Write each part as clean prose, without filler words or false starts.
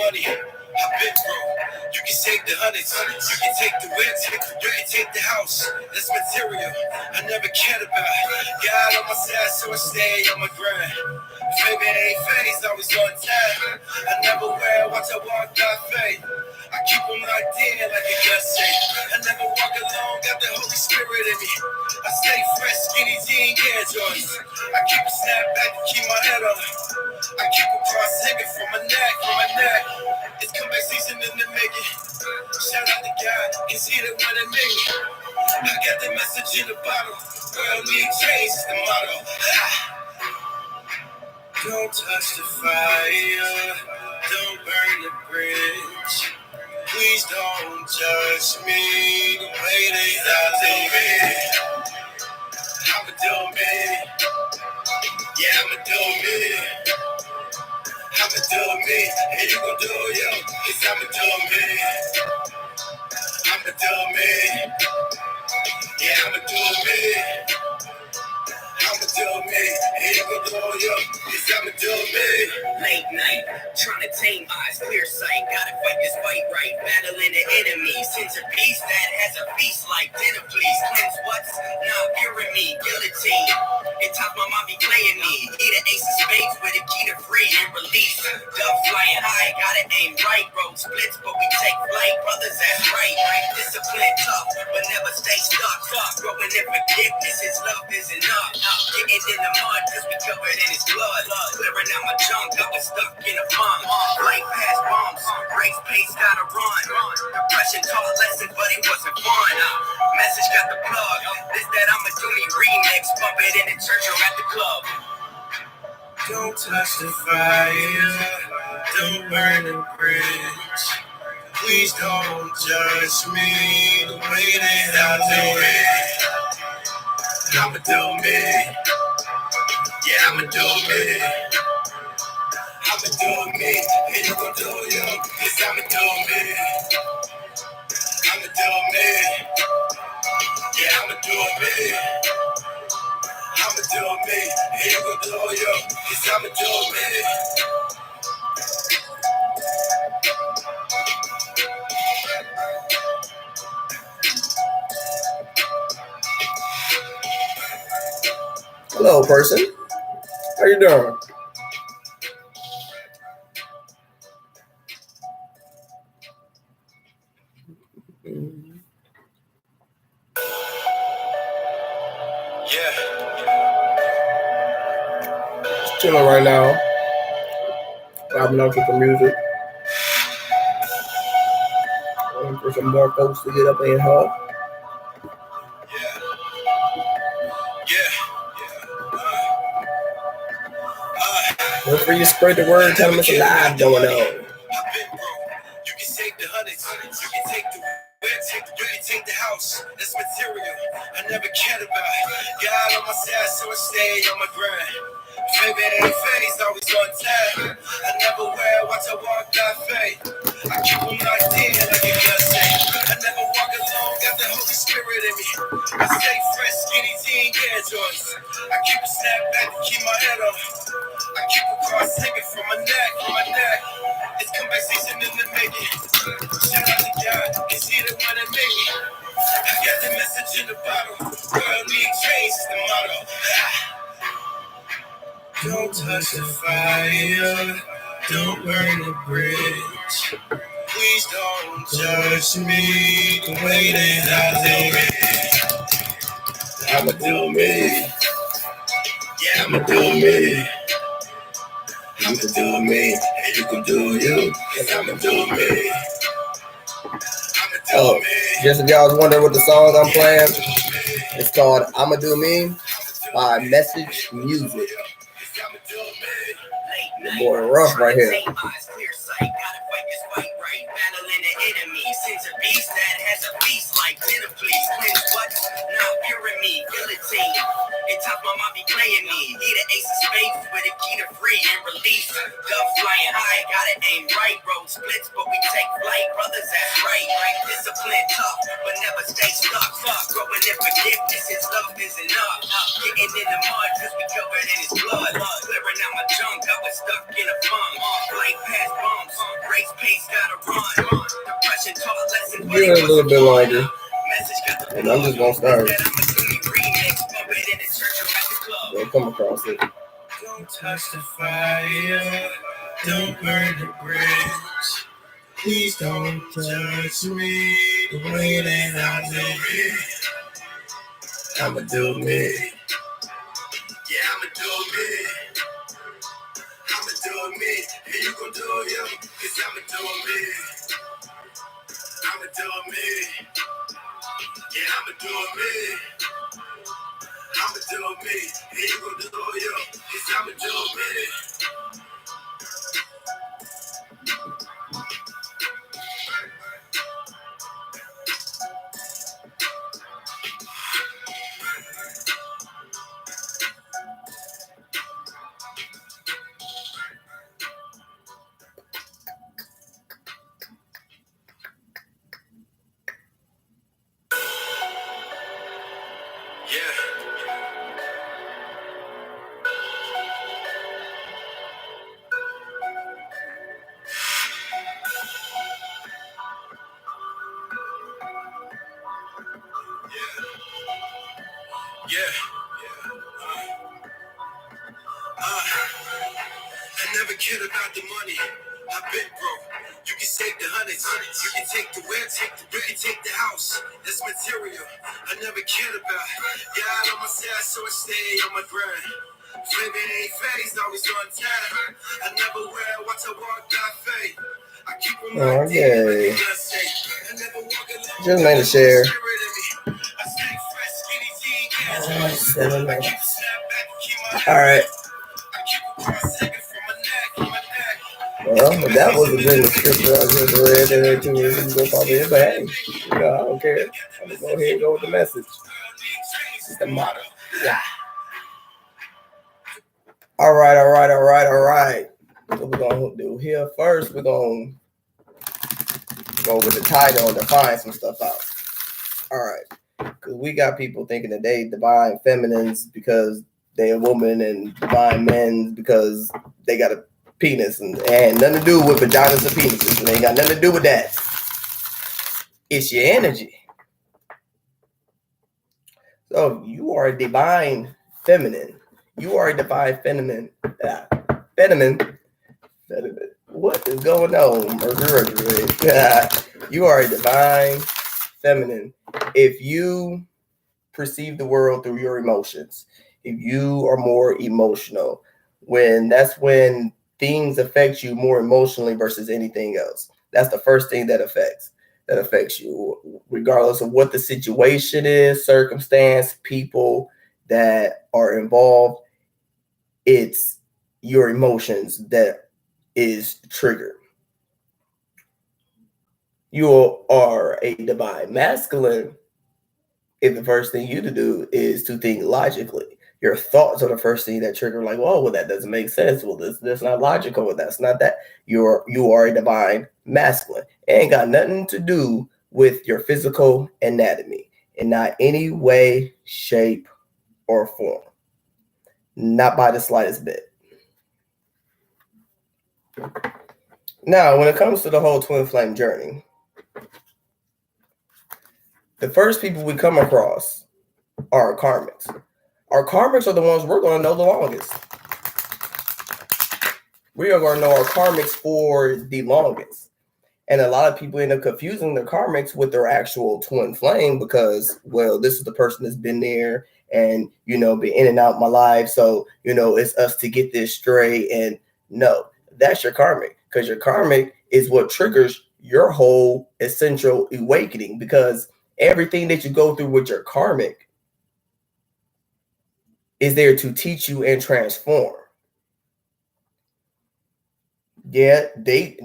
money. I've been broke. You can take the hundreds, you can take the whip, you can take the house. That's material I never cared about. God on my side, so I stay on my grind. Baby, ain't phased, always on time. I never wear watch I walk by faith. I keep on my dead like a gun safe. I never walk alone, got the Holy Spirit in me. I stay fresh, skinny jean, Air Jordans. I keep a snapback to keep my head on. I keep a cross hanging from my neck, It's comeback season in the making. Shout out to God, cause he the one that made me. I got the message in the bottle. World need change is the motto. Don't touch the fire, don't burn the bridge. Please don't judge me the way they do me. I'ma do me. Yeah, I'ma do me. I'ma do me. And you gon' do you. Cause I'ma do me. I'ma do me. Yeah, I'ma do me. I'ma do me. And you gon' do you. Cause I'ma do me. Late night, trying to tame eyes, clear sight. Gotta fight this fight right. Battling the enemy. Centerpiece that has a feast like dinner, please. Cleanse what's not curing me. Guillotine. It top my mom be playing me. He the ace of spades with a key to free and release. Dove flying high, gotta aim right. Road splits, but we take flight. Brothers, that's right. Discipline tough, but never stay stuck. Growing in forgiveness, his love is enough. Getting in the mud, cause we covered in his blood. Clearing out my junk, I was stuck in a funk. Life past bumps, race pace, gotta run. Depression taught a lesson, but it wasn't fun. Message got the plug. This that I'ma do me remix. Bump it in the church or at the club. Don't touch the fire, don't burn the bridge. Please don't judge me the way that I do it. I'ma do me. Yeah, I'ma do me. I'ma do me. And you gon' do you. Cause I'ma do me. I'ma do me. Yeah, I'ma do me. I'ma do me. And you gon' do you. Cause I'ma do me. Hello, person. How you doing? Yeah. Just chilling right now. Vibing out with the music. Waiting for some more folks to get up and help. Don't forget to spread the word. Tell them it's live going on. You can take the hundreds, you can take the whip, you can take the house. That's material I never cared about. God on my side, so I stay on my grind. Baby, ain't phased, always on time. I never wear watch I walk by faith. I keep on my dead like a gun safe. I never walk alone, got the Holy Spirit in me. I stay fresh, skinny jean, Air Jordans. I keep a snapback to keep my head on. I keep a cross hanging from my neck, It's comeback season in the making. Shout out to God, cause he the one that made me. I got the message in the bottle. World need change is the motto. Don't touch the fire, don't burn the bridge. Please don't judge me the way that I do it. I'ma do me. Yeah, I'ma do me. I'ma do me, and you can do you, cause I'ma do me. Oh, just if y'all was wondering what the song I'm playing, it's called I'ma Do Me by Message Music. The boy rough right here. It top my mom be playing me. He the ace of spades with a key to free and release. Dove flying high, gotta aim right. Road splits, but we take flight. Brothers, that's right. Discipline tough, but never stay stuck. Growing in forgiveness, his love is enough. Getting in the mud, cause we covered in his blood. Clearing out my junk, I was stuck in a funk. Life past bumps, race it a little bit longer. And I'm just gonna start. We'll come across it. Don't touch the fire. Don't burn the bridge. Please don't judge me the way that I live. I'ma do me. Yeah, I'ma do me. I'ma do me. And you gon' do you. Cause I'ma do me. I'ma do me. Yeah, I'ma do me. I'ma do me. And you gon' do you. Cause I'ma do me. I never cared about the money. I've been broke. You can save the hundreds. You can take the whip. You can take the house. That's material. I never cared about. God on my side, so I stay on my grind. Flipping ain't phased, always on time. I never wear watch I walk that fade. I keep on my day. Just made a share. All right. Well, that wasn't in the scripture I just read in there too. You can go probably in, but hey, I don't care. I'm gonna go ahead and go with the message. It's the motto. Yeah. All right. What we're gonna do here first, we're gonna go with the title and define some stuff out. All right. Because we got people thinking that they divine feminines because they're a woman and divine men because they got a penis and nothing to do with vaginas and penises. And they ain't got nothing to do with that. It's your energy. So you are a divine feminine. You are a divine feminine. Feminine. What is going on? You are a divine feminine. If you perceive the world through your emotions, if you are more emotional, that's when things affect you more emotionally versus anything else. That's the first thing that affects you, regardless of what the situation is, circumstance, people that are involved. It's your emotions that is triggered. You are a divine masculine if the first thing you to do is to think logically. Your thoughts are the first thing that trigger, like, well, that doesn't make sense. Well, that's not logical. Well, that's not that. You are a divine masculine. It ain't got nothing to do with your physical anatomy in not any way, shape, or form. Not by the slightest bit. Now, when it comes to the whole twin flame journey, the first people we come across are our karmics. Our karmics are the ones we're going to know the longest. We are going to know our karmics for the longest. And a lot of people end up confusing their karmics with their actual twin flame because, well, this is the person that's been there and, been in and out my life. So, it's us to get this straight. And no, that's your karmic, because your karmic is what triggers your whole essential awakening, because everything that you go through with your karmic is there to teach you and transform. Yeah, the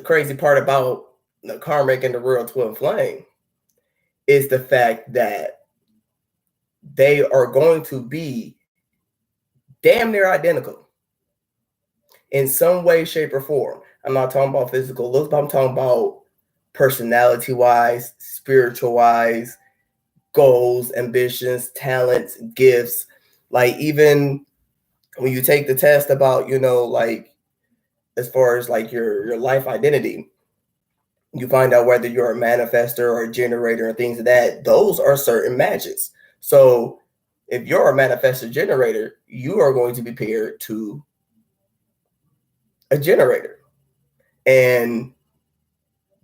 crazy part about the karmic and the real twin flame is the fact that they are going to be damn near identical in some way, shape, or form. I'm not talking about physical looks, but I'm talking about personality-wise, spiritual-wise, goals, ambitions, talents, gifts. Like, even when you take the test about, like, as far as like your life identity, You find out whether you're a manifester or a generator and things of that. Those are certain matches. So if you're a manifester generator, you are going to be paired to a generator. And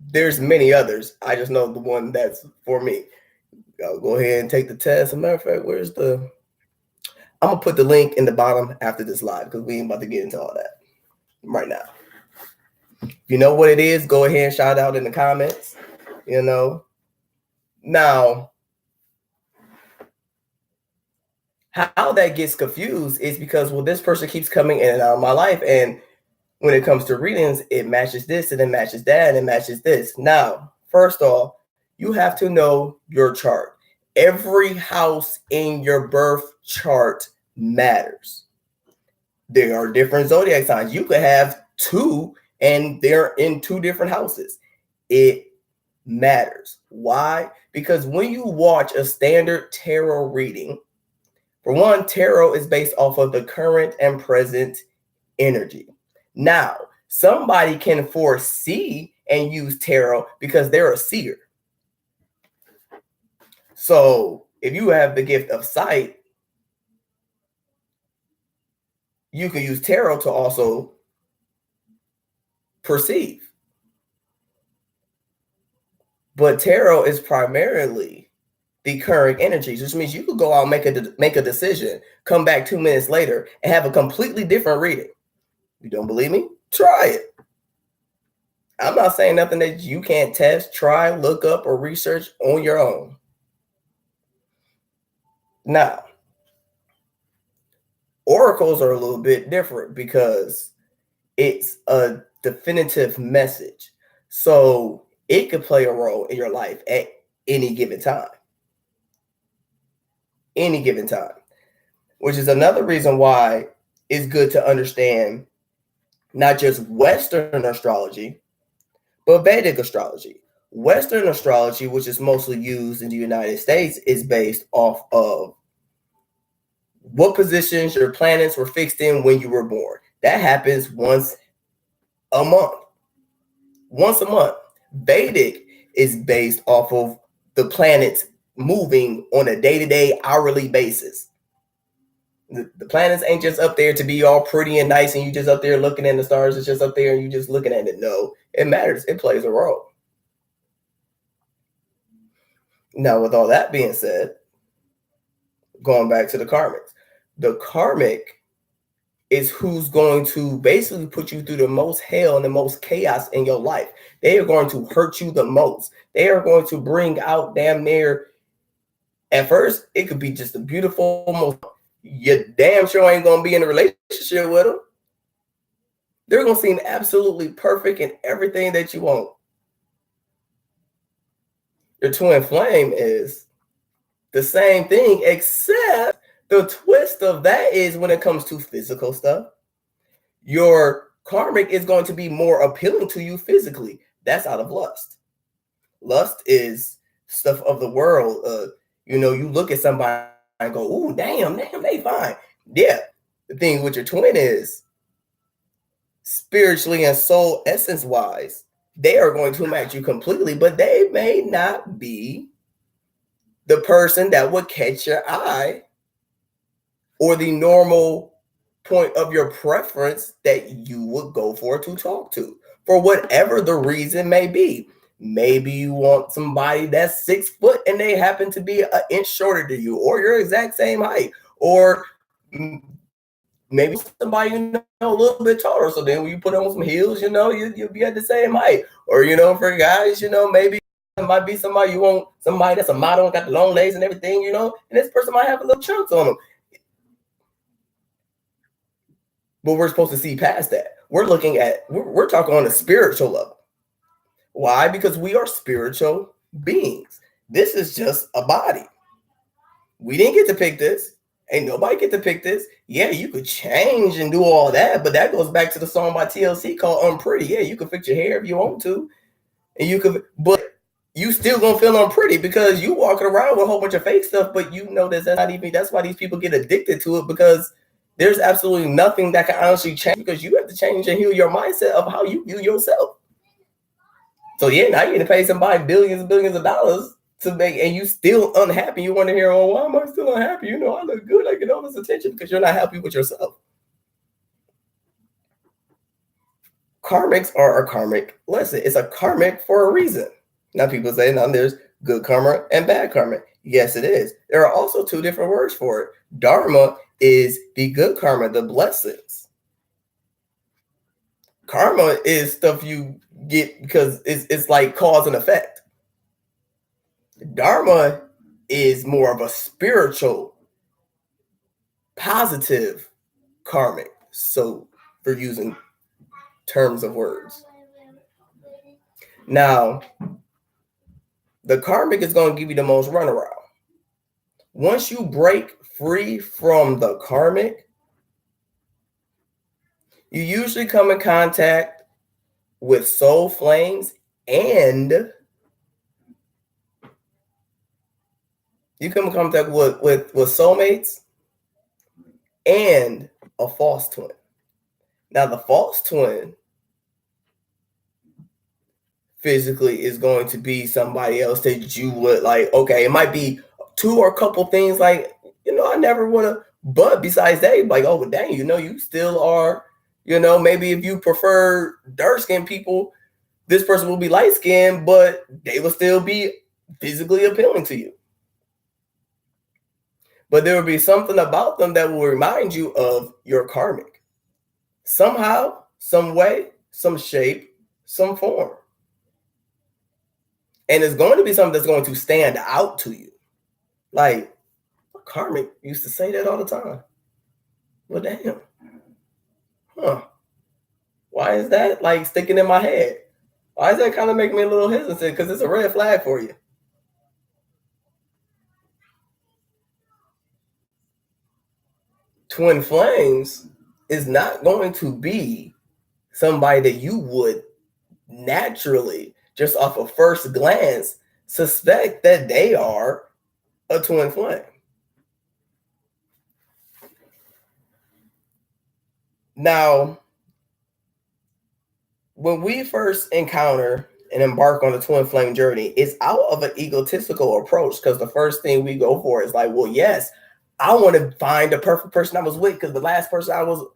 there's many others. I just know the one that's for me. I'll go ahead and take the test. As a matter of fact, where's the... I'm going to put the link in the bottom after this live because we ain't about to get into all that right now. If you know what it is, go ahead and shout out in the comments. Now, how that gets confused is because, well, this person keeps coming in and out of my life, and when it comes to readings, it matches this and it matches that and it matches this. Now, first off, you have to know your chart. Every house in your birth chart matters. There are different zodiac signs. You could have 2 and they're in 2 different houses. It matters. Why? Because when you watch a standard tarot reading, for one, tarot is based off of the current and present energy. Now, somebody can foresee and use tarot because they're a seer. So if you have the gift of sight, you can use tarot to also perceive. But tarot is primarily the current energies, which means you could go out and make a decision, come back 2 minutes later and have a completely different reading. You don't believe me? Try it. I'm not saying nothing that you can't test, try, look up, or research on your own. Now, oracles are a little bit different because it's a definitive message. So it could play a role in your life at any given time. Any given time. Which is another reason why it's good to understand not just Western astrology, but Vedic astrology. Western astrology, which is mostly used in the United States, is based off of what positions your planets were fixed in when you were born. That happens once a month. Once a month. Vedic is based off of the planets moving on a day-to-day, hourly basis. The planets ain't just up there to be all pretty and nice and you just up there looking at the stars. It's just up there and you just looking at it. No, it matters. It plays a role. Now, with all that being said, going back to the karmics. The karmic is who's going to basically put you through the most hell and the most chaos in your life. They are going to hurt you the most. They are going to bring out damn near, at first, it could be just a beautiful most. You damn sure ain't going to be in a relationship with them. They're going to seem absolutely perfect in everything that you want. Your twin flame is the same thing, except the twist of that is when it comes to physical stuff, your karmic is going to be more appealing to you physically. That's out of lust. Lust is stuff of the world. You look at somebody and go, ooh, damn, they fine. Yeah. The thing with your twin is spiritually and soul essence wise, they are going to match you completely, but they may not be the person that would catch your eye or the normal point of your preference that you would go for to talk to, for whatever the reason may be. Maybe you want somebody that's 6 foot and they happen to be an inch shorter than you, or your exact same height, or maybe somebody a little bit taller. So then when you put on some heels, you'll be at the same height. Or for guys, maybe it might be somebody you want, somebody that's a model and got the long legs and everything, and this person might have a little chunks on them. But we're supposed to see past that. We're talking on a spiritual level. Why? Because we are spiritual beings. This is just a body. We didn't get to pick this. Ain't nobody get to pick this. Yeah, you could change and do all that, but that goes back to the song by TLC called Unpretty. Yeah, you can fix your hair if you want to. And but you still gonna feel unpretty because you walking around with a whole bunch of fake stuff, but that's why these people get addicted to it, because there's absolutely nothing that can honestly change, because you have to change and heal your mindset of how you view yourself. So yeah, now you're gonna pay somebody billions and billions of dollars to make, and you still unhappy. You want to hear, oh, why am I still unhappy? You know, I look good, I get all this attention, because you're not happy with yourself. Karmics are a karmic lesson. It's a karmic for a reason. Now people say, now there's good karma and bad karma. Yes, it is. There are also two different words for it. Dharma is the good karma, the blessings. Karma is stuff you get because it's like cause and effect. Dharma is more of a spiritual, positive karmic. So for using terms of words. Now, the karmic is going to give you the most runaround. Once you break free from the karmic, you usually come in contact with soul flames, and you come in contact with soulmates and a false twin. Now, the false twin physically is going to be somebody else that you would like, okay, it might be two or a couple things like, you know, I never would have, but besides that, like, oh, well, dang, you know, you still are, you know, maybe if you prefer dark-skinned people, this person will be light-skinned, but they will still be physically appealing to you. But there will be something about them that will remind you of your karmic. Somehow, some way, some shape, some form. And it's going to be something that's going to stand out to you. Like, karmic used to say that all the time. Well, damn. Huh. Why is that like sticking in my head? Why does that kind of make me a little hesitant? Because it's a red flag for you. Twin flames is not going to be somebody that you would naturally, just off of first glance, suspect that they are a twin flame. Now, when we first encounter and embark on the twin flame journey, it's out of an egotistical approach, because the first thing we go for is like, well, yes, I want to find the perfect person I was with, because the last person I was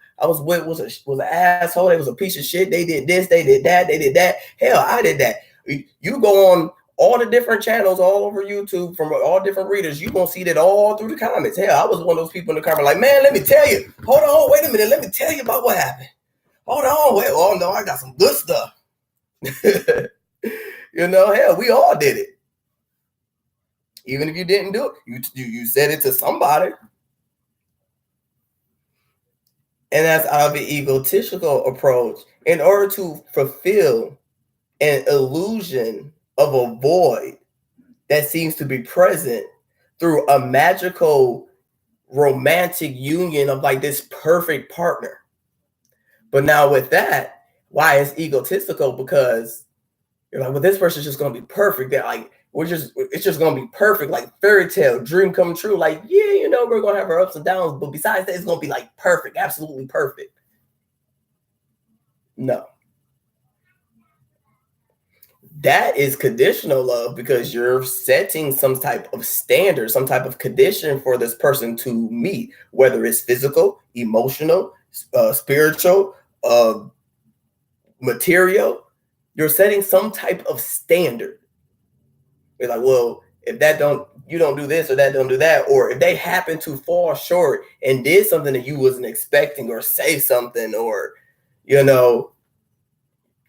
with was an asshole. They was a piece of shit. They did this, they did that, they did that. Hell, I did that. You go on all the different channels all over YouTube from all different readers, you gonna see that all through the comments. Hell, I was one of those people in the comment like, man, let me tell you. Hold on, wait a minute. Let me tell you about what happened. Hold on, wait. Oh no, I got some good stuff. You know, hell, we all did it. Even if you didn't do it, you said it to somebody. And that's out of the egotistical approach. In order to fulfill an illusion of a void that seems to be present through a magical romantic union of like this perfect partner. But now with that, why it's egotistical? Because you're like, well, this person's just gonna be perfect. That like it's just gonna be perfect, like fairy tale, dream come true. Like, yeah, you know, we're gonna have our ups and downs, but besides that, it's gonna be like perfect, absolutely perfect. No. That is conditional love, because you're setting some type of standard, some type of condition for this person to meet, whether it's physical, emotional, spiritual, material. You're setting some type of standard. You're like, well, if you don't do this or that don't do that, or if they happen to fall short and did something that you wasn't expecting, or say something, or, you know,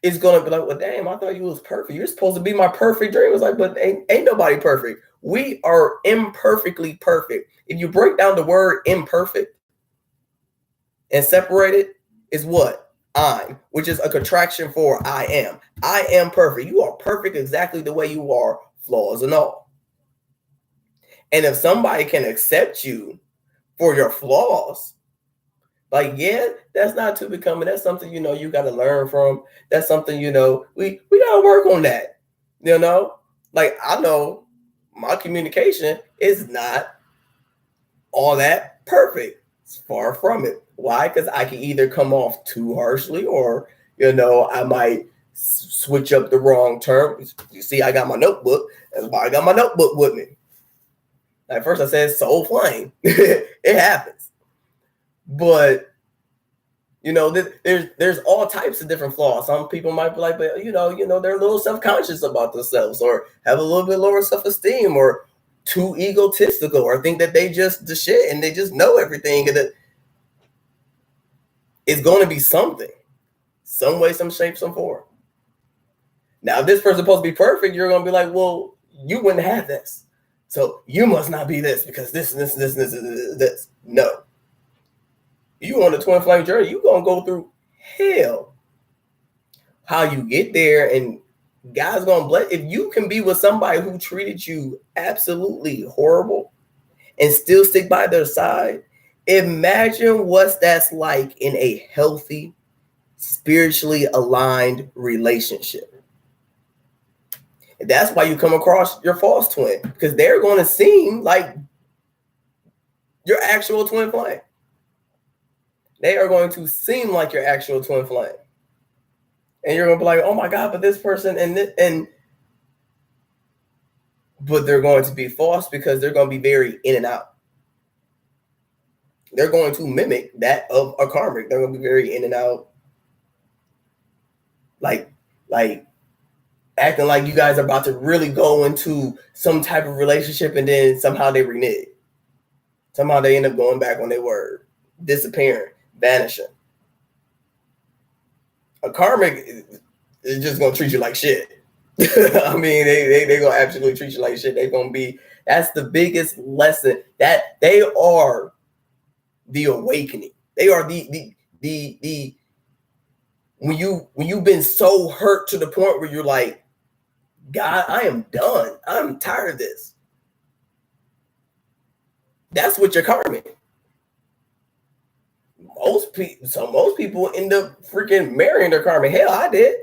it's gonna be like, well, damn, I thought you was perfect. You're supposed to be my perfect dream. It's like, but ain't nobody perfect. We are imperfectly perfect. If you break down the word imperfect and separate it, is what? I'm, which is a contraction for I am. I am perfect. You are perfect exactly the way you are, flaws and all. And if somebody can accept you for your flaws, like, yeah, that's not too becoming. That's something, you know, you got to learn from. That's something, you know, we got to work on that. You know, like, I know my communication is not all that perfect. It's far from it. Why? Because I can either come off too harshly, or, you know, I might switch up the wrong term. You see, I got my notebook. That's why I got my notebook with me. At first I said soul flame. It happens. But you know, there's all types of different flaws. Some people might be like, but you know, they're a little self-conscious about themselves, or have a little bit lower self-esteem, or too egotistical, or think that they just the shit and they just know everything. And that it's going to be something, some way, some shape, some form. Now, if this person's supposed to be perfect, you're going to be like, well, you wouldn't have this, so you must not be this because this. No. You on the twin flame journey, you gonna go through hell. How you get there, and God's gonna bless. If you can be with somebody who treated you absolutely horrible and still stick by their side, imagine what that's like in a healthy, spiritually aligned relationship. And that's why you come across your false twin, because they're going to seem like your actual twin flame. They are going to seem like your actual twin flame. And you're going to be like, oh my God, but this person but they're going to be false because they're going to be very in and out. They're going to mimic that of a karmic. They're going to be very in and out. Like acting like you guys are about to really go into some type of relationship, and then somehow they renege. Somehow they end up going back on their word, disappearing, vanishing. A karmic is just gonna treat you like shit. I mean, they gonna absolutely treat you like shit. They're gonna be. That's the biggest lesson, that they are the awakening. They are the when you've been so hurt to the point where you're like, God, I am done. I'm tired of this. That's what you're karmic. Most people end up freaking marrying their karma. Hell, I did.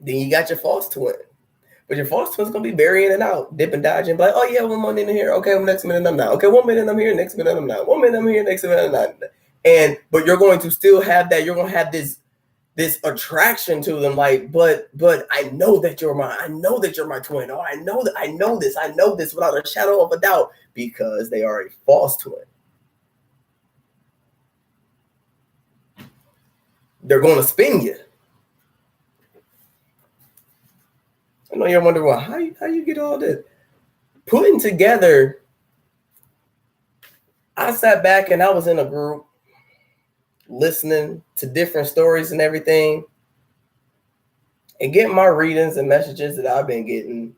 Then you got your false twin. But your false twin's going to be very in and out, dip and dodge, and be like, oh yeah, 1 minute in here. Okay, well, next minute I'm not. Okay, 1 minute I'm here, next minute I'm not. 1 minute I'm here, next minute I'm not. But you're going to still have that. You're going to have this attraction to them, like, but I know that you're my twin. Oh, I know this without a shadow of a doubt, because they are a false twin. They're going to spin you. I know you're wondering, well, how you get all this? Putting together, I sat back and I was in a group listening to different stories and everything, and getting my readings and messages that I've been getting,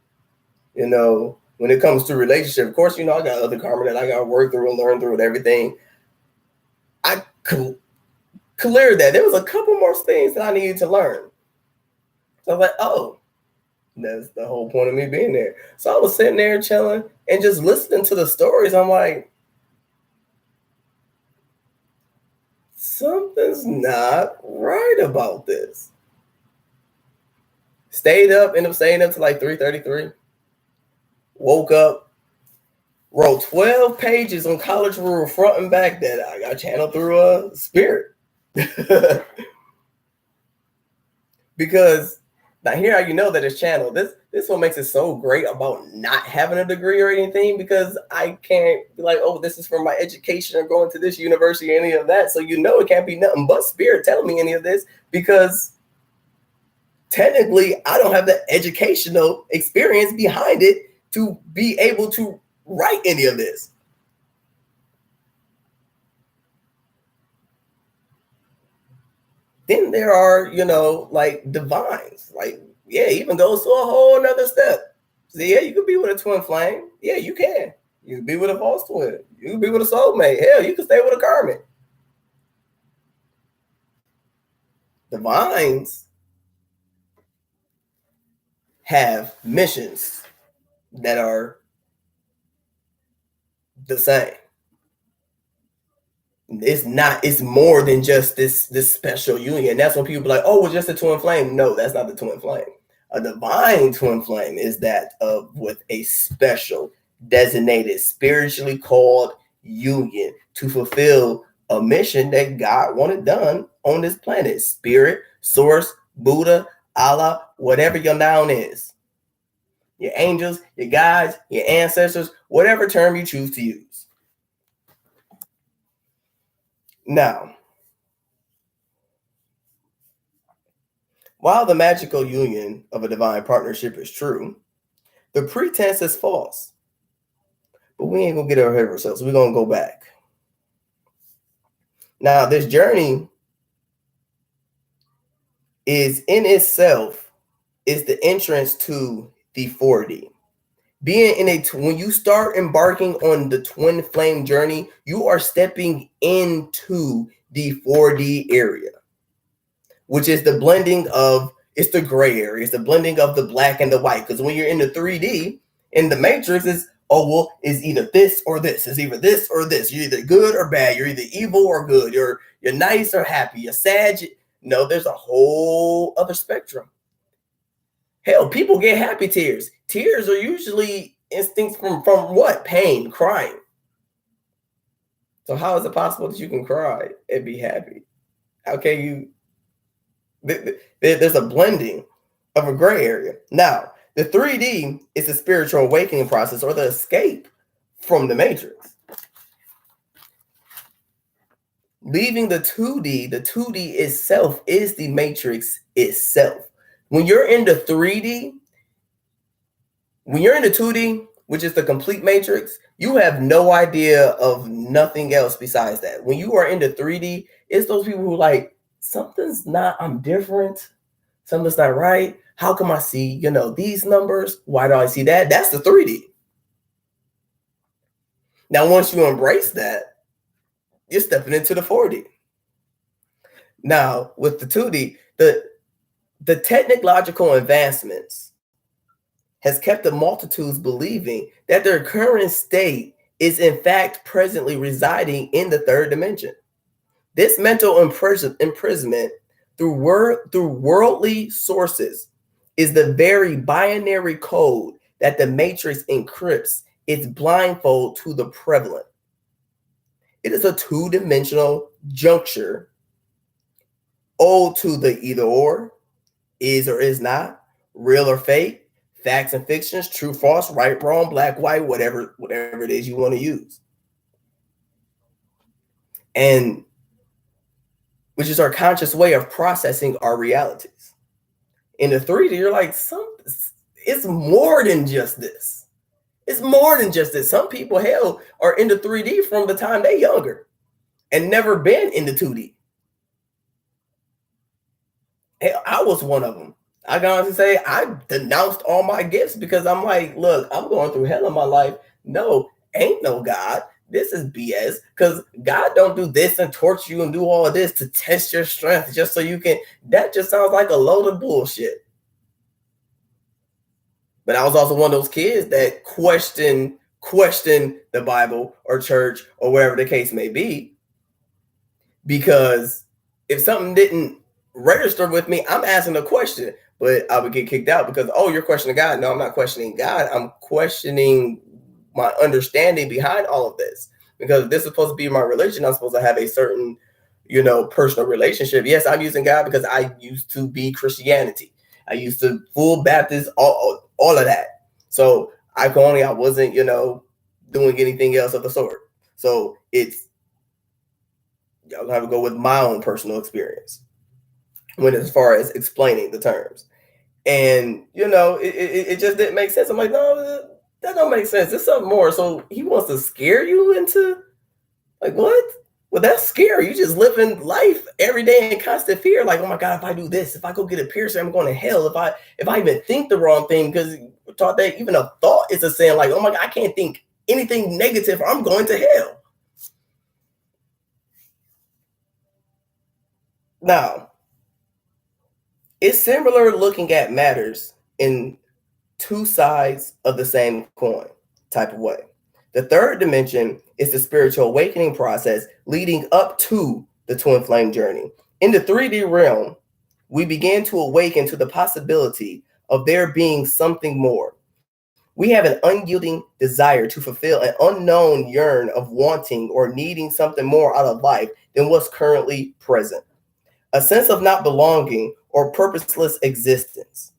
you know, when it comes to relationship. Of course, you know, I got other karma that I got to work through and learn through and everything. I cleared that. There was a couple more things that I needed to learn. So I was like, oh, that's the whole point of me being there. So I was sitting there chilling and just listening to the stories. I'm like, something's not right about this. Ended up staying up to like 3:33. Woke up, wrote 12 pages on college rule front and back that I got channeled through a spirit. Because now here you know that it's channeled. This what makes it so great about not having a degree or anything, because I can't be like, oh, this is for my education or going to this university or any of that. So you know it can't be nothing but spirit telling me any of this, because technically I don't have the educational experience behind it to be able to write any of this. Then there are, you know, like divines, like, yeah, even goes to a whole nother step. So yeah, you could be with a twin flame. Yeah, you can. You can be with a false twin. You can be with a soulmate. Hell, you can stay with a karmic. Divines have missions that are the same. It's more than just this special union. That's when people be like, oh, it's just a twin flame. No, that's not the twin flame. A divine twin flame is that with a special, designated, spiritually called union to fulfill a mission that God wanted done on this planet. Spirit, source, Buddha, Allah, whatever your noun is. Your angels, your guides, your ancestors, whatever term you choose to use. Now, while the magical union of a divine partnership is true, the pretense is false. But we ain't gonna get ahead of ourselves. We're gonna go back. Now, this journey is in itself is the entrance to the 4D. Being in when you start embarking on the twin flame journey, you are stepping into the 4D area, which is the blending of, it's the gray area. It's the blending of the black and the white. Because when you're in the 3D, in the matrix, is it's either this or this. It's either this or this. You're either good or bad. You're either evil or good. You're nice or happy. You're sad. No, there's a whole other spectrum. Hell, people get happy tears. Tears are usually instincts from what? Pain, crying. So how is it possible that you can cry and be happy? How can you? There's a blending of a gray area. Now, the 3D is the spiritual awakening process, or the escape from the matrix. Leaving the 2D itself is the matrix itself. When you're in the 3D, when you're in the 2D, which is the complete matrix, you have no idea of nothing else besides that. When you are in the 3D, it's those people who like, something's not, I'm different. Something's not right. How come I see, these numbers? Why do I see that? That's the 3D. Now, once you embrace that, you're stepping into the 4D. Now, with the 2D, the technological advancements has kept the multitudes believing that their current state is in fact presently residing in the third dimension. This mental imprisonment through worldly sources is the very binary code that the matrix encrypts its blindfold to the prevalent. It is a two-dimensional juncture owed to the either or, is or is not, real or fake, facts and fictions, true, false, right, wrong, black, white, whatever it is you want to use. And which is our conscious way of processing our realities. In the 3D, you're like, it's more than just this. It's more than just this. Some people, hell, are in the 3D from the time they're younger and never been in the 2D. Hell, I was one of them. I can honestly say I denounced all my gifts because I'm like, look, I'm going through hell in my life. No, ain't no God. This is BS, because God don't do this and torture you and do all of this to test your strength just so you can. That just sounds like a load of bullshit. But I was also one of those kids that question the Bible or church or whatever the case may be, because if something didn't register with me, I'm asking a question, but I would get kicked out because, you're questioning God. No, I'm not questioning God. I'm questioning my understanding behind all of this, because this is supposed to be my religion. I'm supposed to have a certain, personal relationship. Yes, I'm using God because I used to be Christianity. I used to full Baptist, all of that. So I wasn't, doing anything else of the sort. So it's, y'all have to go with my own personal experience when as far as explaining the terms. And, it just didn't make sense. I'm like, no, that don't make sense. There's something more. So he wants to scare you into, like, what? Well, that's scary. You just living life every day in constant fear. Like, oh my God, if I do this, if I go get a piercing, I'm going to hell. If I even think the wrong thing, because we're taught that even a thought is a sin. Like, oh my God, I can't think anything negative, or I'm going to hell. Now, it's similar looking at matters in two sides of the same coin type of way. The third dimension is the spiritual awakening process leading up to the twin flame journey. In the 3D realm, we begin to awaken to the possibility of there being something more. We have an unyielding desire to fulfill an unknown yearn of wanting or needing something more out of life than what's currently present. a sense of not belonging or purposeless existence.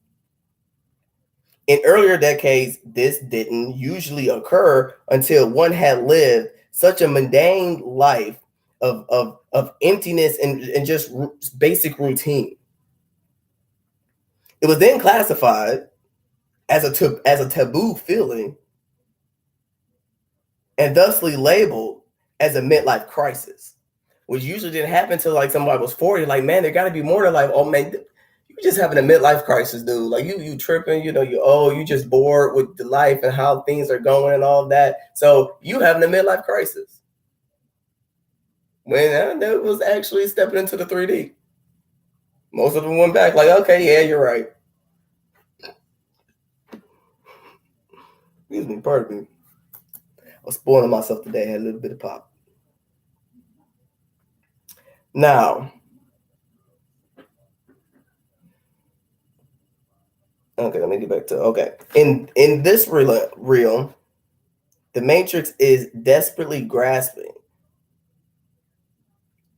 In earlier decades, this didn't usually occur until one had lived such a mundane life of emptiness and just basic routine. It was then classified as a taboo feeling and thusly labeled as a midlife crisis, which usually didn't happen until like somebody was 40. Like, man, there got to be more to life. Oh man, you just having a midlife crisis, dude. Like you tripping, you you just bored with the life and how things are going and all of that. So you having a midlife crisis. When that was actually stepping into the 3D. Most of them went back like, okay, yeah, you're right. Excuse me, pardon me. I was spoiling myself today. I had a little bit of pop. Now, okay, let me get back to In this reel, the Matrix is desperately grasping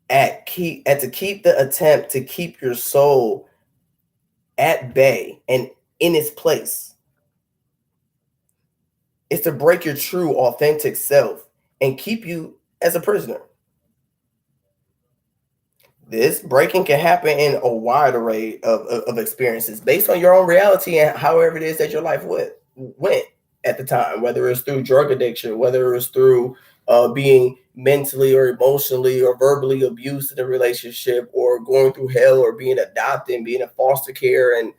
to keep the attempt to keep your soul at bay and in its place. It's to break your true, authentic self and keep you as a prisoner. This breaking can happen in a wide array of experiences based on your own reality and however it is that your life went at the time, whether it's through drug addiction, whether it's through being mentally or emotionally or verbally abused in a relationship, or going through hell, or being adopted and being in foster care, and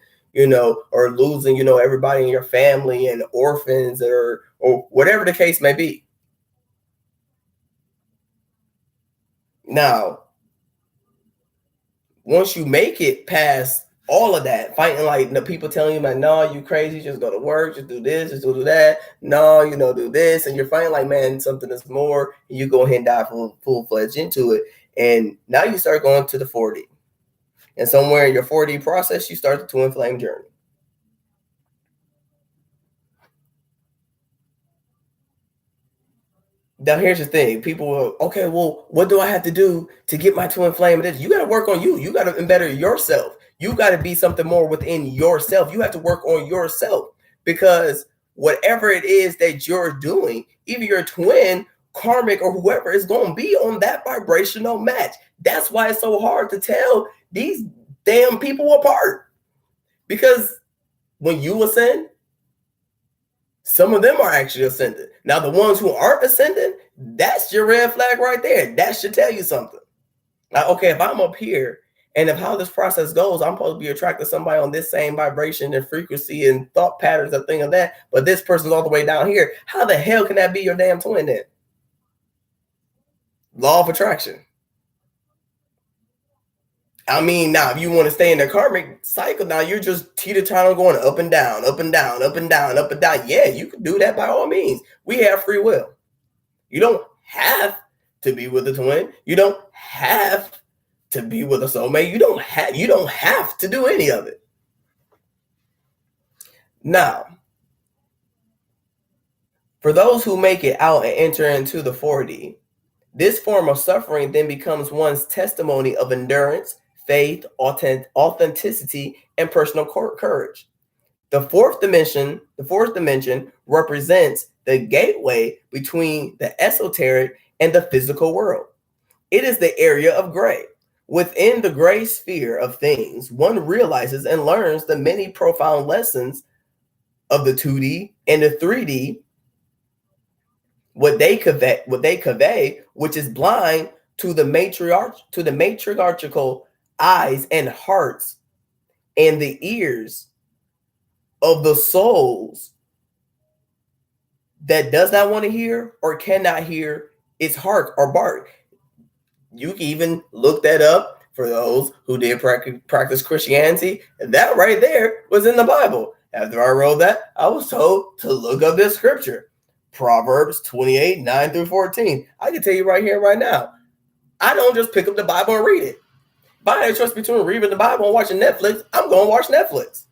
or losing everybody in your family and orphans, or whatever the case may be. Now, once you make it past all of that, fighting like the people telling you, man, no, you crazy, just go to work, just do this, just do that, no, do this, and you're fighting like, man, something is more, and you go ahead and dive full-fledged into it. And now you start going to the 4D. And somewhere in your 4D process, you start the twin flame journey. Now, here's the thing. People will, okay, well, what do I have to do to get my twin flame? You got to work on you. You got to better yourself. You got to be something more within yourself. You have to work on yourself, because whatever it is that you're doing, either your twin, karmic, or whoever is going to be on that vibrational match. That's why it's so hard to tell these damn people apart. Because when you ascend, some of them are actually ascending. Now, the ones who aren't ascending, that's your red flag right there. That should tell you something. Like, okay, if I'm up here, and if how this process goes, I'm supposed to be attracted to somebody on this same vibration and frequency and thought patterns and thing of that, but this person's all the way down here. How the hell can that be your damn twin then? Law of attraction. I mean, now, if you want to stay in the karmic cycle, now you're just teeter-totter going up and down, up and down, up and down, up and down. Yeah, you can do that by all means. We have free will. You don't have to be with a twin. You don't have to be with a soulmate. You don't have to do any of it. Now, for those who make it out and enter into the 4D, this form of suffering then becomes one's testimony of endurance, faith, authenticity, and personal courage. The fourth dimension represents the gateway between the esoteric and the physical world. It is the area of gray. Within the gray sphere of things, one realizes and learns the many profound lessons of the 2D and the 3D, what they convey, which is blind to the matriarchal eyes and hearts and the ears of the souls that does not want to hear or cannot hear its hark or bark. You can even look that up for those who did practice Christianity. That right there was in the Bible. After I wrote that, I was told to look up this scripture. Proverbs 28, 9 through 14. I can tell you right here, right now, I don't just pick up the Bible and read it. If I had a choice between reading the Bible and watching Netflix, I'm going to watch Netflix.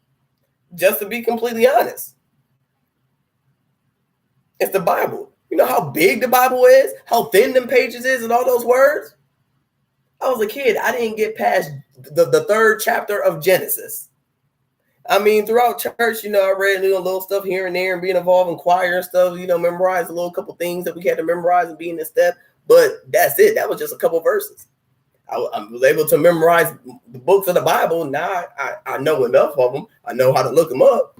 Just to be completely honest. It's the Bible. You know how big the Bible is? How thin them pages is and all those words? I was a kid. I didn't get past the third chapter of Genesis. I mean, throughout church, I read little stuff here and there and being involved in choir and stuff, memorize a little couple things that we had to memorize and be in the step. But that's it. That was just a couple verses. I was able to memorize the books of the Bible. Now I know enough of them. I know how to look them up.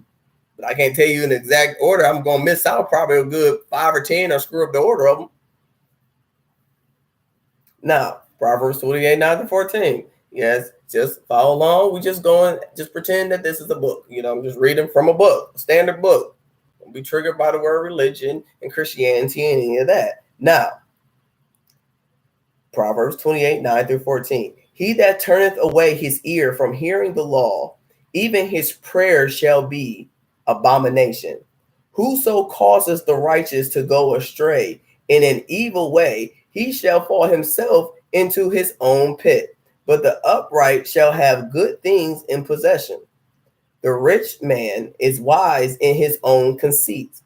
But I can't tell you in exact order. I'm going to miss out probably a good 5 or 10 or screw up the order of them. Now, Proverbs 28, 9-14. Yes, just follow along. We just pretend that this is a book. I'm just reading from a book, a standard book. Don't be triggered by the word religion and Christianity and any of that. Now, Proverbs 28, 9-14. He that turneth away his ear from hearing the law, even his prayer shall be abomination. Whoso causes the righteous to go astray in an evil way, he shall fall himself into his own pit. But the upright shall have good things in possession. The rich man is wise in his own conceit,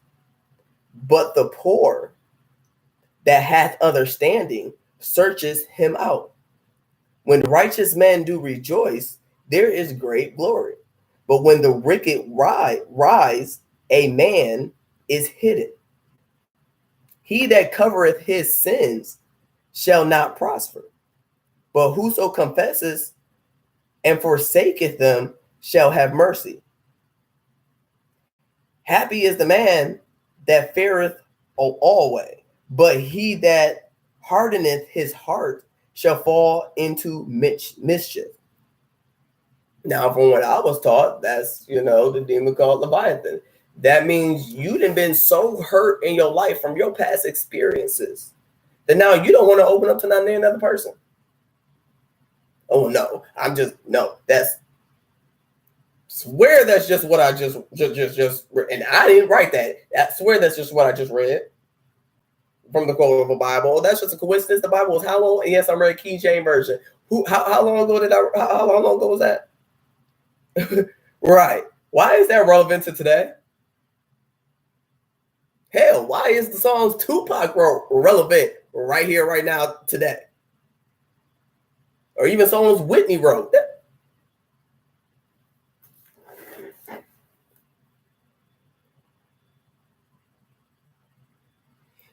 but the poor that hath understanding searches him out. When righteous men do rejoice, there is great glory. But when the wicked rise, a man is hidden. He that covereth his sins shall not prosper. But whoso confesses and forsaketh them shall have mercy. Happy is the man that feareth always, but he that hardeneth his heart shall fall into mischief. Now, from what I was taught, that's, the demon called Leviathan. That means you done been so hurt in your life from your past experiences that now you don't want to open up to not another person. Oh, no, swear that's just what I just, and I didn't write that. I swear that's just what I just read from the quote of a Bible. That's just a coincidence. The Bible was how long? Yes, I'm reading King James Version. How long ago how long ago was that? Right. Why is that relevant to today? Hell, why is the songs Tupac wrote relevant right here, right now, today? Or even songs Whitney wrote.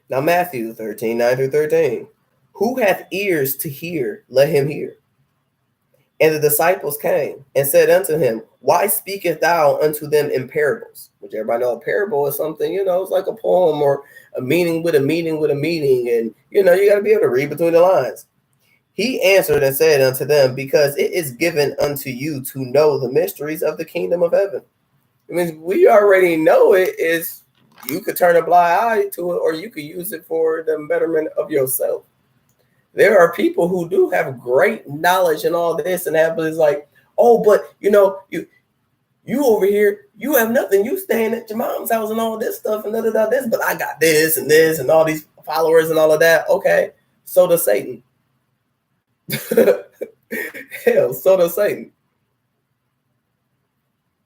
Now, Matthew 13, 9-13. Who hath ears to hear, let him hear. And the disciples came and said unto him, why speakest thou unto them in parables? Which everybody know a parable is something, it's like a poem or a meaning with a meaning with a meaning. And, you got to be able to read between the lines. He answered and said unto them, because it is given unto you to know the mysteries of the kingdom of heaven. I mean, we already know it is, you could turn a blind eye to it, or you could use it for the betterment of yourself. There are people who do have great knowledge and all this and that, but it's like, oh, but you over here, you have nothing. You staying at your mom's house and all this stuff and this, but I got this and all these followers and all of that. Okay, so does Satan. Hell, so does Satan.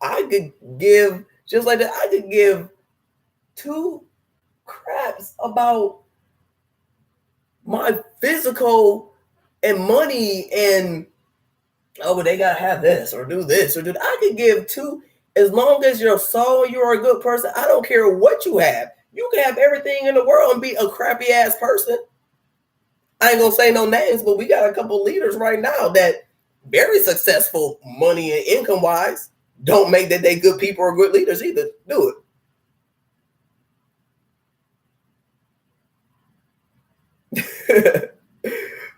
I could give, just like that, I could give 2 craps about my physical and money and, oh, but they gotta have this or do this or do that. I could give 2, as long as your soul, you're a good person. I don't care what you have. You can have everything in the world and be a crappy ass person. I ain't gonna say no names, but we got a couple leaders right now that very successful money and income wise don't make that they good people or good leaders either. Do it.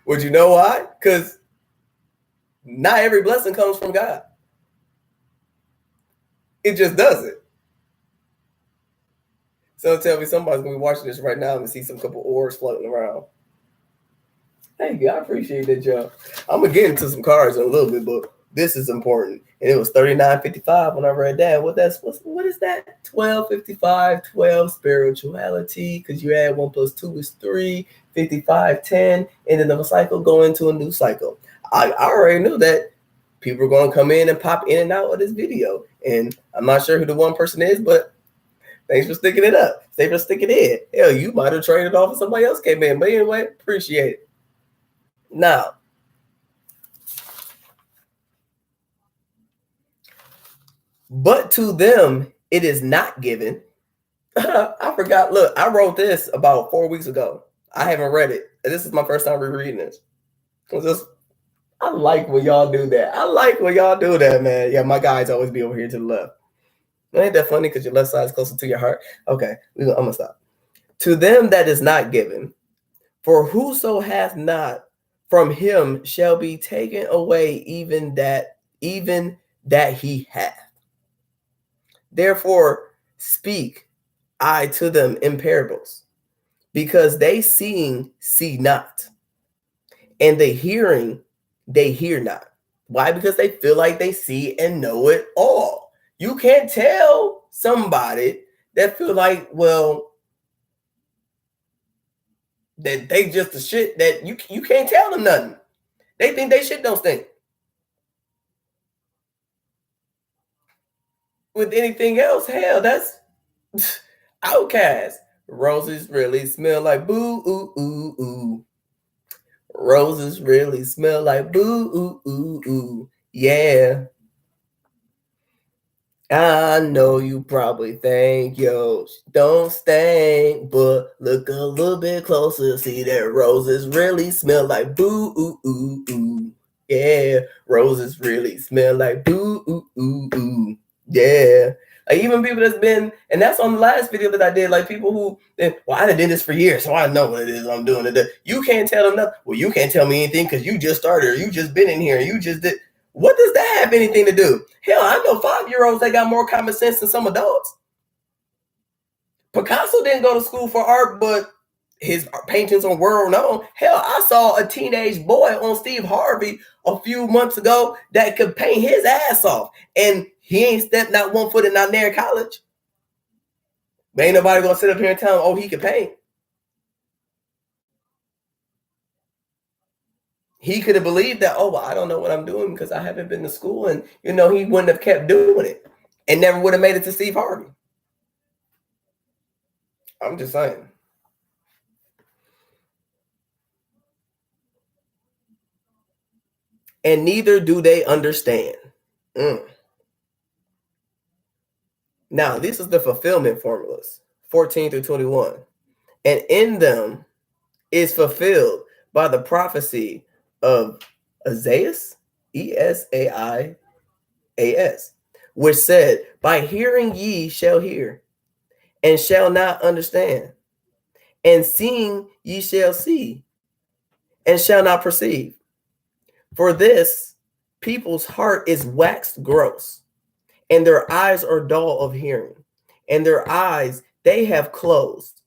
Would you know why? Because not every blessing comes from God. It just doesn't. So tell me somebody's gonna be watching this right now and see some couple orbs floating around. Thank you. I appreciate that, y'all. I'm gonna get into some cards in a little bit, but this is important. And it was 39.55 when I read that. What is that? 12.55, 12 spirituality, because you add 1 + 2 is 3, 55.10, and then the cycle go into a new cycle. I already knew that people are going to come in and pop in and out of this video. And I'm not sure who the one person is, but thanks for sticking it up. Thanks for sticking it in. Hell, you might have traded off and somebody else came in. But anyway, appreciate it. Now, But to them it is not given. I forgot. Look, I wrote this about 4 weeks ago. I haven't read it. This is my first time rereading this. I like when y'all do that. I like when y'all do that, man. Yeah, my guys always be over here to the left. Ain't that funny? Because your left side is closer to your heart. Okay, I'm gonna stop. To them that is not given, for whoso hath not, from him shall be taken away even that he hath. Therefore speak I to them in parables, because they seeing see not, and they hearing they hear not. Why? Because they feel like they see and know it all. You can't tell somebody that feel like, well, that they just the shit, that you can't tell them nothing. They think they shit don't stink. With anything else, hell, that's outcast. Roses really smell like boo ooh ooh ooh. Roses really smell like boo ooh ooh ooh. Yeah. I know you probably think yours don't stink, but look a little bit closer, see that roses really smell like boo ooh ooh ooh. Yeah, roses really smell like boo ooh ooh ooh. Yeah. Like even people that's been, and that's on the last video that I did, like people who, well, I did this for years, so I know what it is I'm doing. You can't tell them nothing. Well, you can't tell me anything because you just started, or you just been in here, you just did. What does that have anything to do? Hell, I know 5-year-olds that got more common sense than some adults. Picasso didn't go to school for art, but his paintings are world known. Hell, I saw a teenage boy on Steve Harvey a few months ago that could paint his ass off, and he ain't stepped not 1 foot in not near college. But ain't nobody gonna sit up here and tell him, oh, he can paint. He could have believed that, oh, well, I don't know what I'm doing because I haven't been to school, and he wouldn't have kept doing it and never would have made it to Steve Harvey. I'm just saying. And neither do they understand. Now, this is the fulfillment formulas, 14 through 21. And in them is fulfilled by the prophecy of Esaias, Esaias, which said, by hearing ye shall hear, and shall not understand, and seeing ye shall see, and shall not perceive. For this people's heart is waxed gross, and their eyes are dull of hearing, and their eyes they have closed,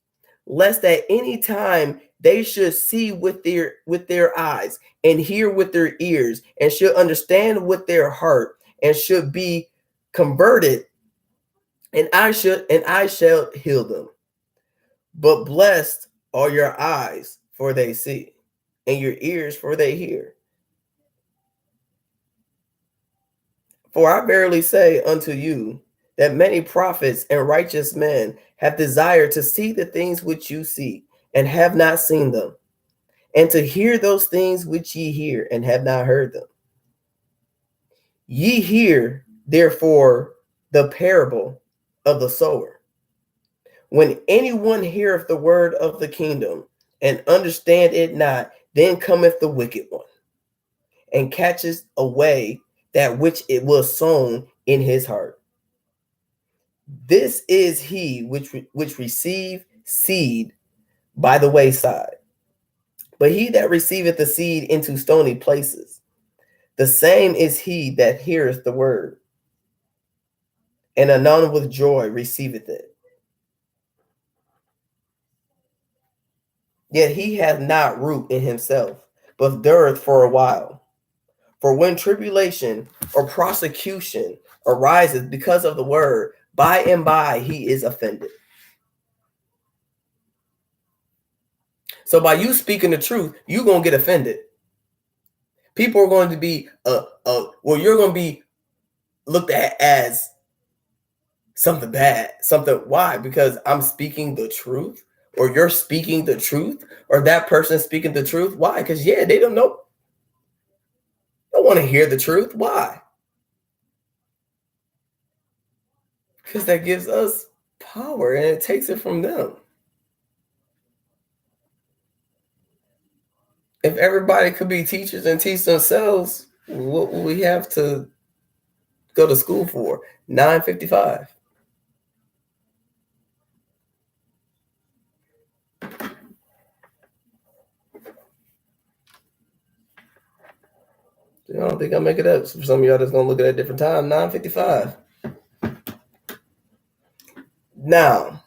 lest at any time they should see with their eyes, and hear with their ears, and should understand with their heart, and should be converted, and I shall heal them. But blessed are your eyes, for they see, and your ears, for they hear. For I verily say unto you, that many prophets and righteous men have desired to see the things which you see, and have not seen them, and to hear those things which ye hear, and have not heard them. Ye hear, therefore, the parable of the sower. When anyone heareth the word of the kingdom, and understand it not, then cometh the wicked one, and catches away that which it was sown in his heart. This is he which receive seed by the wayside. But he that receiveth the seed into stony places, the same is he that heareth the word, and anon with joy receiveth it. Yet he hath not root in himself, but dureth for a while. For when tribulation or prosecution arises because of the word, by and by he is offended. So by you speaking the truth, you're going to get offended. People are going to be, you're going to be looked at as something bad. Why? Because I'm speaking the truth, or you're speaking the truth, or that person speaking the truth. Why? Because, they don't know. They don't want to hear the truth. Why? Because that gives us power and it takes it from them. If everybody could be teachers and teach themselves, what would we have to go to school for? $9.55. I don't think I'll make it up. For some of y'all that's going to look at it at a different time, $9.55. Now,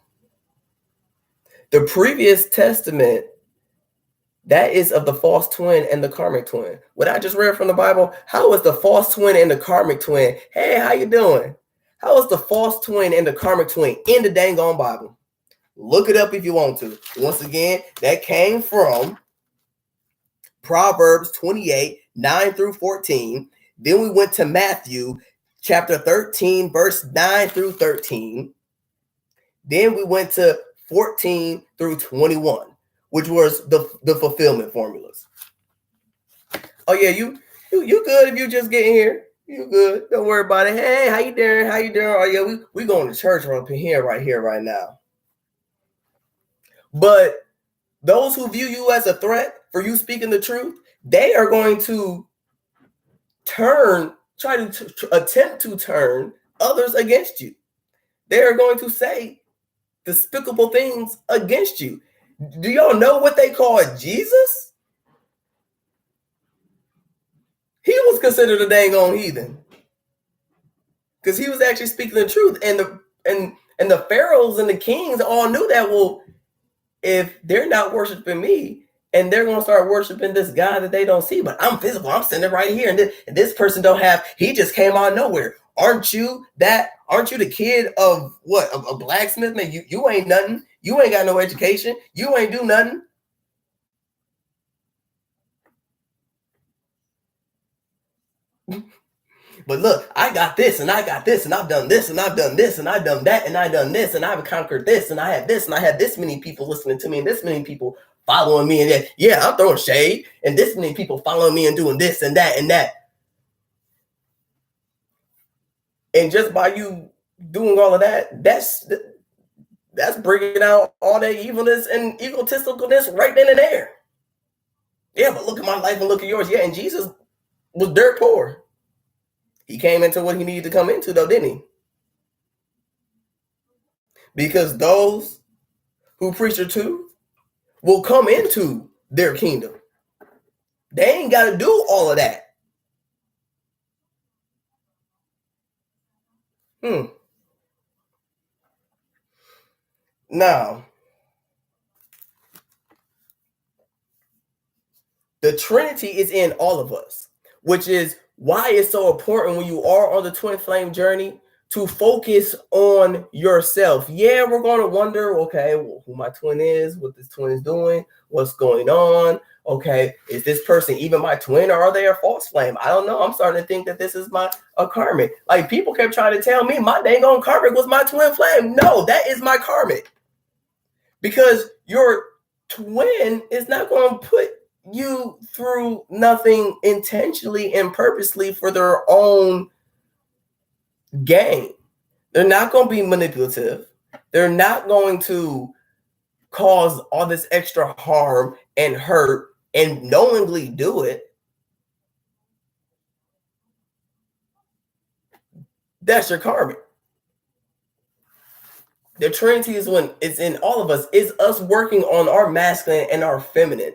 the previous testament, that is of the false twin and the karmic twin. What I just read from the Bible, how is the false twin and the karmic twin? Hey, how you doing? How is the false twin and the karmic twin in the dang on Bible? Look it up if you want to. Once again, that came from Proverbs 28, 9 through 14. Then we went to Matthew chapter 13, verse 9 through 13. Then we went to 14 through 21, which was the fulfillment formulas. Oh yeah, you good if you just get in here. You good. Don't worry about it. Hey, how you doing? How you doing? Oh yeah, we going to church right here, right now. But those who view you as a threat for you speaking the truth, they are going to try to attempt to turn others against you. They are going to say despicable things against you. Do y'all know what they call Jesus? He was considered a dang on heathen because he was actually speaking the truth, and the pharaohs and the kings all knew that. Well, if they're not worshiping me and they're going to start worshiping this guy that they don't see, but I'm visible, I'm sitting right here, and this person don't have, he just came out of nowhere. Aren't you the kid of what? A blacksmith? Man, you ain't nothing. You ain't got no education. You ain't do nothing. But look, I got this and I got this and I've done this and I've done this and I've done that and I've done this and I've conquered this and I have this and I have this many people listening to me and this many people following me, and yeah, I'm throwing shade, and this many people following me and doing this and that and that. And just by you doing all of that, that's bringing out all that evilness and egotisticalness right then and there. Yeah, but look at my life and look at yours. Yeah, and Jesus was dirt poor. He came into what he needed to come into, though, didn't he? Because those who preach the truth will come into their kingdom. They ain't got to do all of that. Now, the Trinity is in all of us, which is why it's so important when you are on the twin flame journey to focus on yourself. Yeah, we're going to wonder, okay, well, who my twin is, what this twin is doing, what's going on. Okay, is this person even my twin, or are they a false flame? I don't know. I'm starting to think that this is a karmic. Like, people kept trying to tell me my dang on karmic was my twin flame. No, that is my karmic. Because your twin is not going to put you through nothing intentionally and purposely for their own gain. They're not going to be manipulative. They're not going to cause all this extra harm and hurt and knowingly do it. That's your karmic. The Trinity is when it's in all of us. It's us working on our masculine and our feminine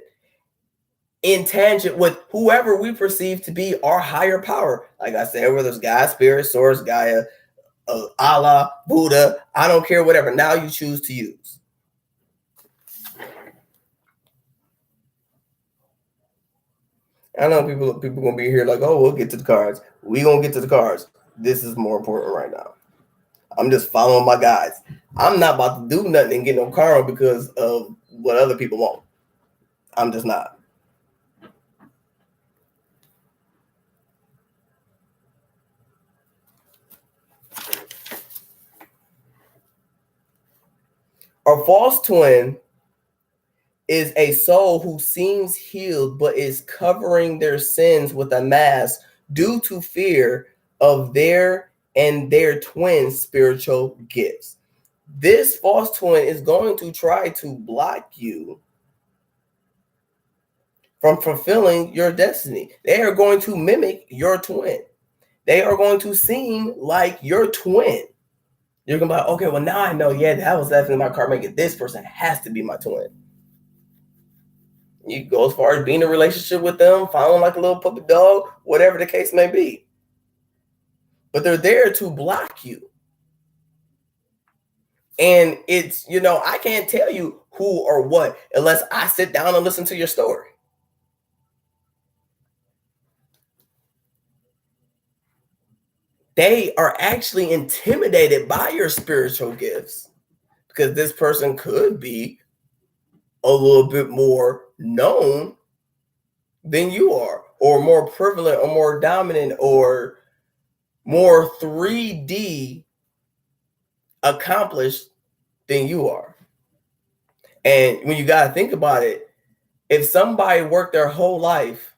in tangent with whoever we perceive to be our higher power. Like I said, whether it's God, Spirit, Source, Gaia, Allah, Buddha, I don't care, whatever now you choose to use. I know people gonna be here like, oh, we'll get to the cards. We gonna get to the cards. This is more important right now. I'm just following my guides. I'm not about to do nothing and get no karma because of what other people want. I'm just not. A false twin is a soul who seems healed but is covering their sins with a mask due to fear of their and their twin spiritual gifts. This false twin is going to try to block you from fulfilling your destiny. They are going to mimic your twin. They are going to seem like your twin. You're going to be like, okay, well, now I know, yeah, that was definitely my karmic. This person has to be my twin. You go as far as being in a relationship with them, following like a little puppy dog, whatever the case may be. But they're there to block you. And it's, I can't tell you who or what unless I sit down and listen to your story. They are actually intimidated by your spiritual gifts because this person could be a little bit more known than you are, or more prevalent, or more dominant, or more 3D accomplished than you are. And when you got to think about it, if somebody worked their whole life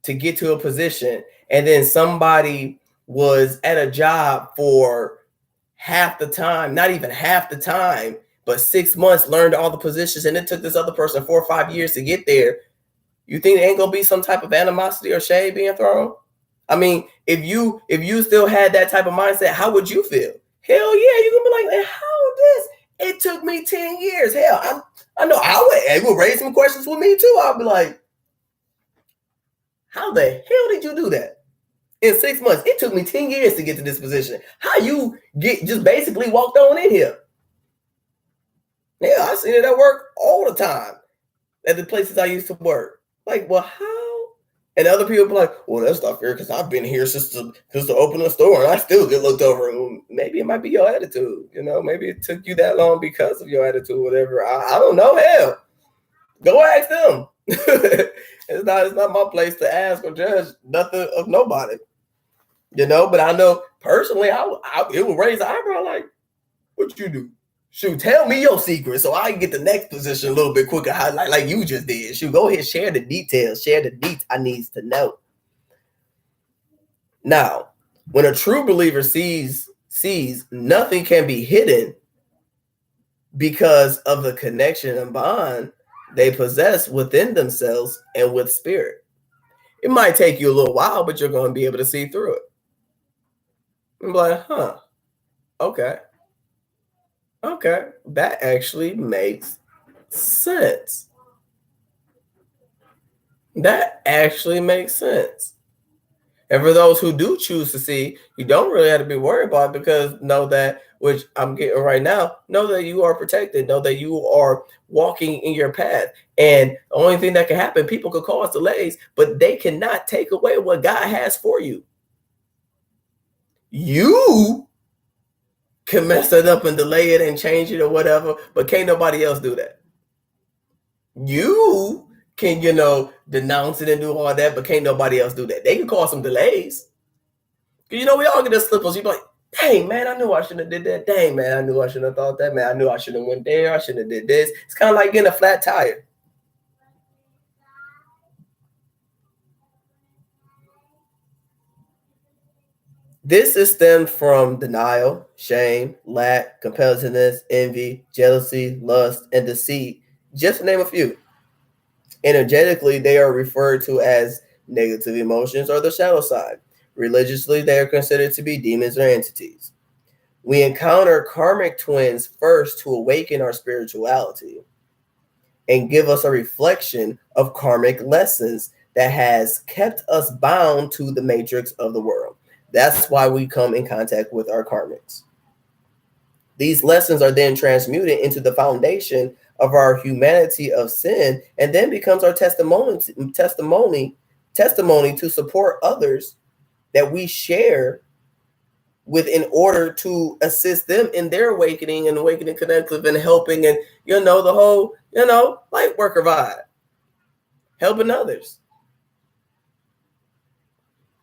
to get to a position, and then somebody was at a job for half the time, not even half the time, but 6 months, learned all the positions, and it took this other person 4 or 5 years to get there, you think there ain't gonna be some type of animosity or shade being thrown? I mean, if you still had that type of mindset, how would you feel? Hell yeah, you're gonna be like, how this? It took me 10 years. Hell, I know it would raise some questions with me too. I'll be like, how the hell did you do that? In 6 months, it took me 10 years to get to this position. How you just basically walked on in here? Yeah, I seen it at work all the time at the places I used to work. Like, well, how? And other people be like, well, that's not fair because I've been here since the open the store and I still get looked over. Well, maybe it might be your attitude. Maybe it took you that long because of your attitude, whatever. I don't know. Hell, go ask them. It's not my place to ask or judge nothing of nobody. But I know personally, it will raise the eyebrow like, what you do? Shoot, tell me your secret so I can get the next position a little bit quicker, like you just did. Shoot, go ahead, share the details, share the deets I need to know. Now, when a true believer sees nothing can be hidden because of the connection and bond they possess within themselves and with spirit. It might take you a little while, but you're going to be able to see through it. I'm like, okay, that actually makes sense. That actually makes sense. And for those who do choose to see, you don't really have to be worried about it because know that, which I'm getting right now, know that you are protected. Know that you are walking in your path. And the only thing that can happen, people could cause delays, but they cannot take away what God has for you. You can mess it up and delay it and change it or whatever, but can't nobody else do that. You can, denounce it and do all that, but can't nobody else do that. They can cause some delays. We all get the slippers. You be like, dang, man, I knew I shouldn't have did that. Dang, man, I knew I shouldn't have thought that. Man, I knew I shouldn't have went there. I shouldn't have did this. It's kind of like getting a flat tire. This is stemmed from denial, shame, lack, competitiveness, envy, jealousy, lust, and deceit, just to name a few. Energetically, they are referred to as negative emotions or the shadow side. Religiously, they are considered to be demons or entities. We encounter karmic twins first to awaken our spirituality and give us a reflection of karmic lessons that has kept us bound to the matrix of the world. That's why we come in contact with our karmics. These lessons are then transmuted into the foundation of our humanity of sin, and then becomes our testimony to support others that we share with in order to assist them in their awakening and awakening collective and helping and the whole light worker vibe, helping others.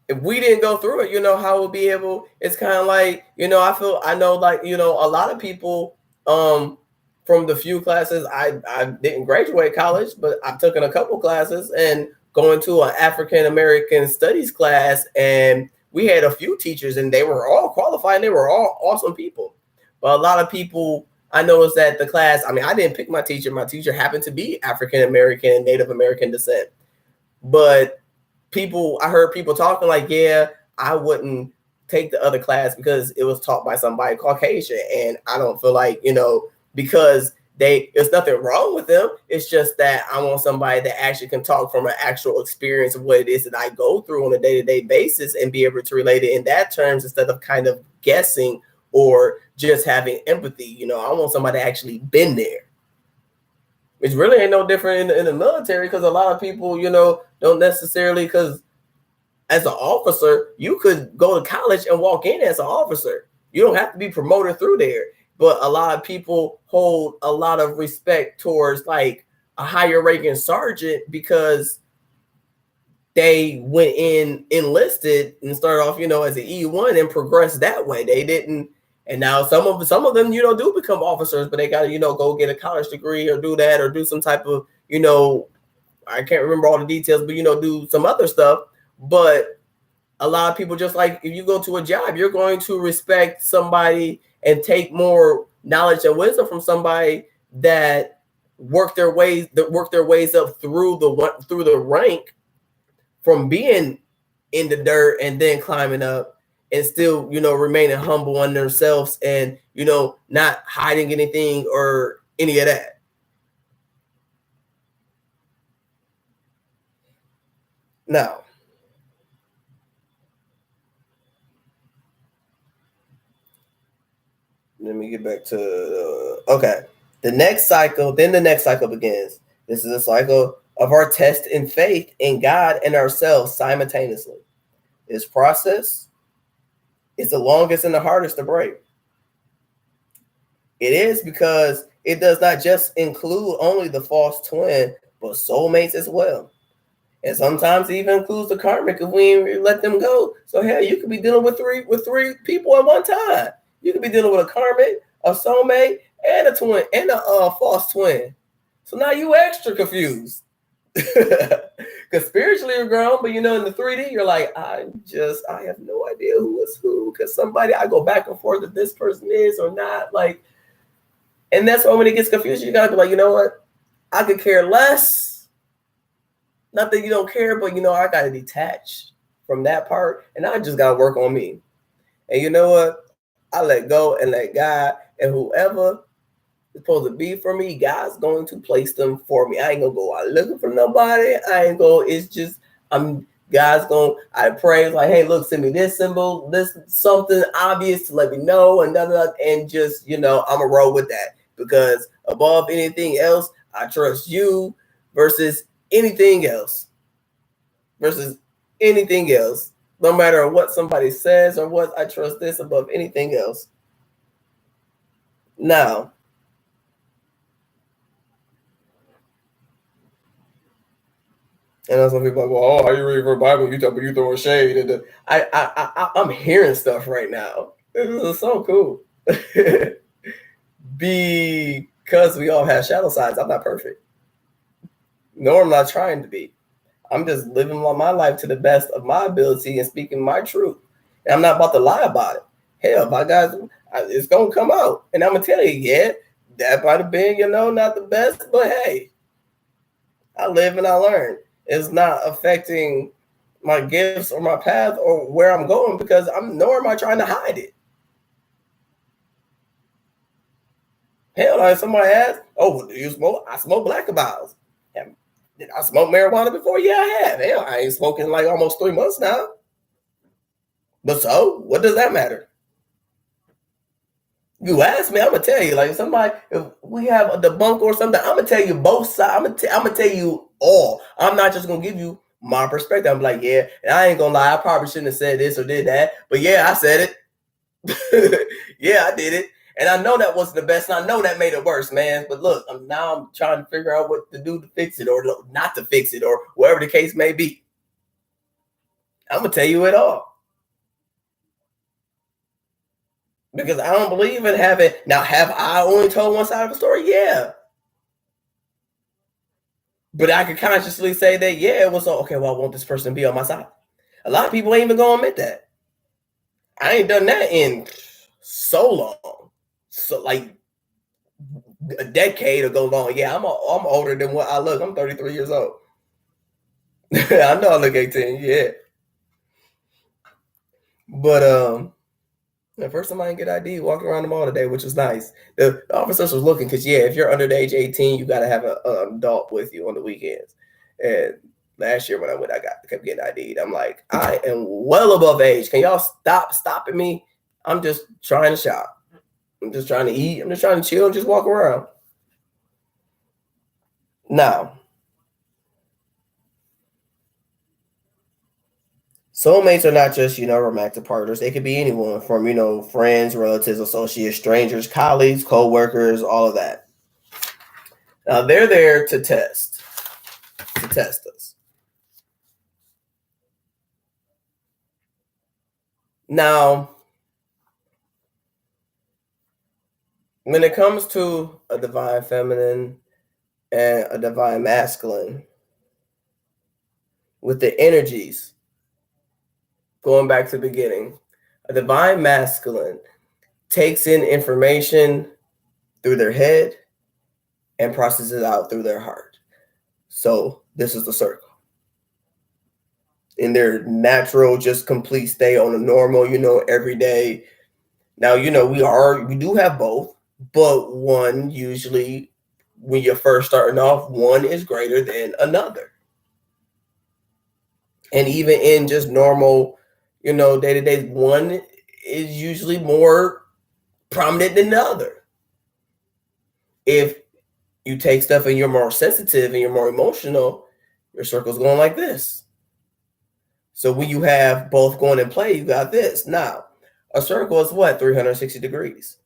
If we didn't go through it, how we'll be able. It's kind of like a lot of people from the few classes I didn't graduate college, but I've taken a couple classes and going to an African American studies class and we had a few teachers and they were all qualified and they were all awesome people. But a lot of people, I noticed that the class, I mean, I didn't pick my teacher. My teacher happened to be African American, Native American descent. But I heard people talking like, yeah, I wouldn't take the other class because it was taught by somebody Caucasian. And I don't feel like, because there's nothing wrong with them. It's just that I want somebody that actually can talk from an actual experience of what it is that I go through on a day-to-day basis and be able to relate it in that terms instead of kind of guessing or just having empathy. I want somebody that actually been there. Which really ain't no different in the military, because a lot of people, don't necessarily, because as an officer, you could go to college and walk in as an officer. You don't have to be promoted through there. But a lot of people hold a lot of respect towards like a higher ranking sergeant because they went in enlisted and started off, as an E1 and progressed that way. They didn't. And now some of them, do become officers, but they got to, go get a college degree or do that or do some type of, I can't remember all the details, but, do some other stuff. But a lot of people, just like if you go to a job, you're going to respect somebody and take more knowledge and wisdom from somebody that work their ways up through the rank from being in the dirt and then climbing up and still, remaining humble on themselves and, not hiding anything or any of that. Now, let me get back to okay. The next cycle begins. This is a cycle of our test in faith in God and ourselves simultaneously. This process is the longest and the hardest to break. It is because it does not just include only the false twin, but soulmates as well. And sometimes it even includes the karmic if we ain't let them go. So hell, you could be dealing with three people at one time. You could be dealing with a karmic, a soulmate, and a twin, and a false twin. So now you extra confused. Because spiritually you're grown, but in the 3D, you're like, I have no idea who is who. Because I go back and forth if this person is or not. Like, and that's why when it gets confused, you gotta be like, you know what? I could care less. Not that you don't care, but I gotta detach from that part, and I just gotta work on me. And you know what? I let go and let God, and whoever is supposed to be for me, God's going to place them for me. I ain't gonna go out looking for nobody. It's just God's going. I pray like, hey, look, send me this symbol, this something obvious to let me know, and just I'm gonna roll with that, because above anything else, I trust you versus anything else. No matter what somebody says or what, I trust this above anything else. Now, and that's when people are like, well, how you reading for the Bible? You throwing shade. And I'm hearing stuff right now. This is so cool. Because we all have shadow sides. I'm not perfect. Nor am I trying to be. I'm just living my life to the best of my ability and speaking my truth. And I'm not about to lie about it. Hell, my guys, it's going to come out. And I'm going to tell you, yeah, that might have been, not the best. But hey, I live and I learn. It's not affecting my gifts or my path or where I'm going, because nor am I trying to hide it. Hell, like somebody asked, oh, do you smoke? I smoke black bottles. Did I smoke marijuana before? Yeah, I have. Hell, I ain't smoking like almost 3 months now. But so, what does that matter? You ask me, I'm gonna tell you. Like if we have a debunk or something, I'm gonna tell you both sides. I'm gonna tell you all. I'm not just gonna give you my perspective. I'm like, yeah, and I ain't gonna lie, I probably shouldn't have said this or did that. But yeah, I said it. Yeah, I did it. And I know that wasn't the best, and I know that made it worse, man. But look, now I'm trying to figure out what to do to fix it or not to fix it or whatever the case may be. I'm going to tell you it all. Because I don't believe in having... Now, have I only told one side of the story? Yeah. But I could consciously say that, yeah, it was okay, well, I want this person to be on my side. A lot of people ain't even going to admit that. I ain't done that in so long. So like a decade ago long. Yeah, I'm older than what I look. I'm 33 years old. I know I look 18, yeah. But the first time I didn't get ID, walking around the mall today, which was nice. The officers was looking because yeah, if you're under the age of 18, you got to have an adult with you on the weekends. And last year when I went, kept getting ID'd. I'm like, I am well above age. Can y'all stop stopping me? I'm just trying to shop. I'm just trying to eat. I'm just trying to chill and just walk around. Now, soulmates are not just, romantic partners. They could be anyone from, friends, relatives, associates, strangers, colleagues, co-workers, all of that. Now, they're there to test us. Now, when it comes to a divine feminine and a divine masculine, with the energies, going back to the beginning, a divine masculine takes in information through their head and processes it out through their heart. So this is the circle. In their natural, just complete state on a normal, every day. Now, we do have both, but one usually, when you're first starting off, one is greater than another. And even in just normal, day-to-day, one is usually more prominent than the other. If you take stuff and you're more sensitive and you're more emotional, your circle's going like this. So when you have both going in play, you got this. Now, a circle is what? 360 degrees.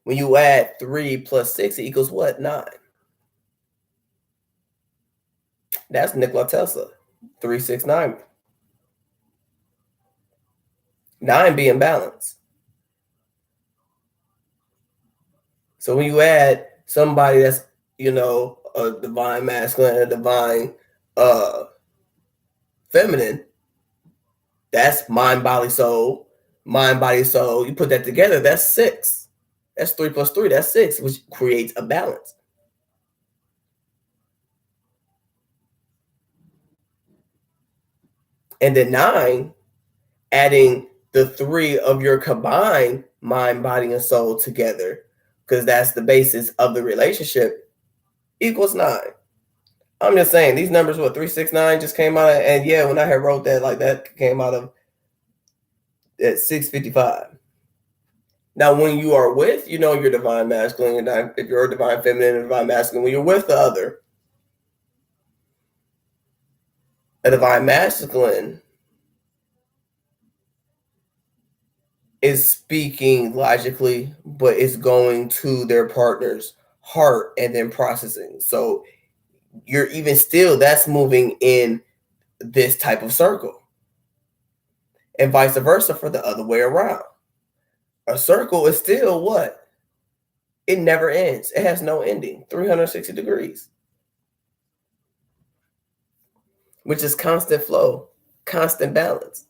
When you add 3 plus 6, it equals what? 9. That's Nikola Tesla. 369. 9 being balance. So when you add somebody that's, a divine masculine and a divine feminine, that's mind, body, soul. Mind, body, soul. You put that together, that's 6. That's 3 plus 3, that's 6, which creates a balance. And then 9, adding the 3 of your combined mind, body, and soul together, because that's the basis of the relationship, equals 9. I'm just saying, these numbers, 369 just came out of, and yeah, when I had wrote that, like that came out of at 655. Now, when you are with, your divine masculine, and if you're a divine feminine and divine masculine, when you're with the other, a divine masculine is speaking logically, but it's going to their partner's heart and then processing. So you're even still, that's moving in this type of circle. And vice versa for the other way around. A circle is still what? It never ends. It has no ending. 360 degrees. Which is constant flow, constant balance.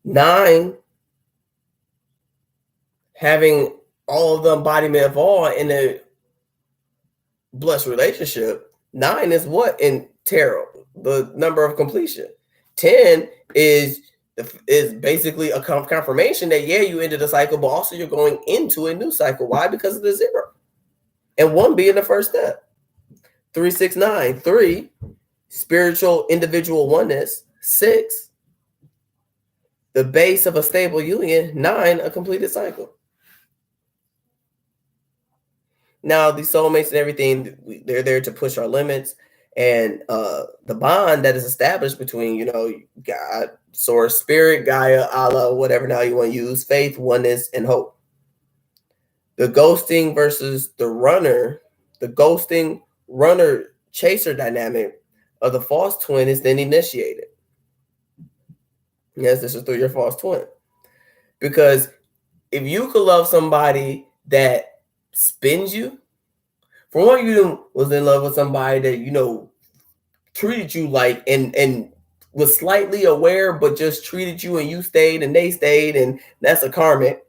9, having all of the embodiment of all in a blessed relationship. 9 is what in tarot? The number of completion. 10 is basically a confirmation that, yeah, you ended a cycle, but also you're going into a new cycle. Why? Because of the 0. And 1 being the first step. 369. 3, spiritual individual oneness. 6, the base of a stable union. 9, a completed cycle. Now, these soulmates and everything, they're there to push our limits. And the bond that is established between, God, source, spirit, Gaia, Allah, whatever now you want to use, faith, oneness, and hope. The ghosting versus the ghosting runner chaser dynamic of the false twin is then initiated. Yes, this is through your false twin. Because if you could love somebody that spins you, for one, you was in love with somebody that, treated you like and was slightly aware, but just treated you and you stayed and they stayed, and that's a karmic.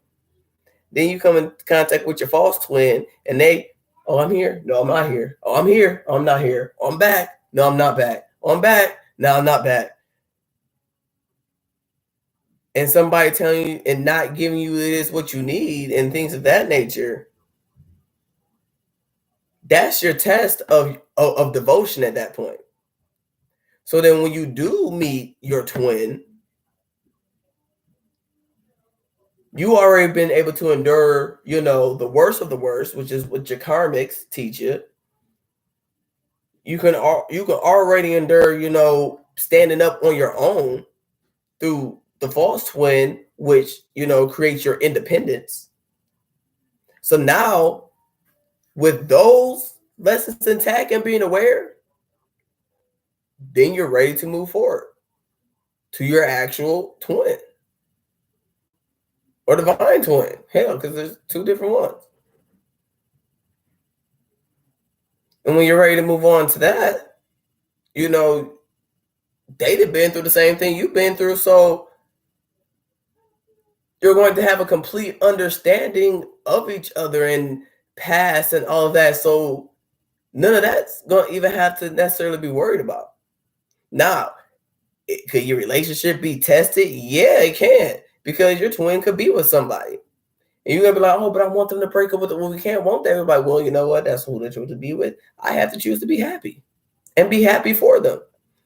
Then you come in contact with your false twin and they, oh, I'm here. No, I'm not here. Oh, I'm here. Oh, I'm not here. Oh, I'm back. No, I'm not back. Oh, I'm back. No, I'm not back. And somebody telling you and not giving you this what you need and things of that nature. That's your test of devotion at that point. So then when you do meet your twin, you already been able to endure, the worst of the worst, which is what your karmics teach you. You can already endure, standing up on your own through the false twin, which, creates your independence. So now, with those lessons intact and being aware, then you're ready to move forward to your actual twin or divine twin. Hell, because there's two different ones. And when you're ready to move on to that, they've been through the same thing you've been through. So you're going to have a complete understanding of each other and past and all of that. So none of that's going to even have to necessarily be worried about. Now, could your relationship be tested? Yeah, it can, because your twin could be with somebody. And you're going to be like, oh, but I want them to break up with it. Well, we can't want everybody. Well, you know what? That's who they choose to be with. I have to choose to be happy and be happy for them.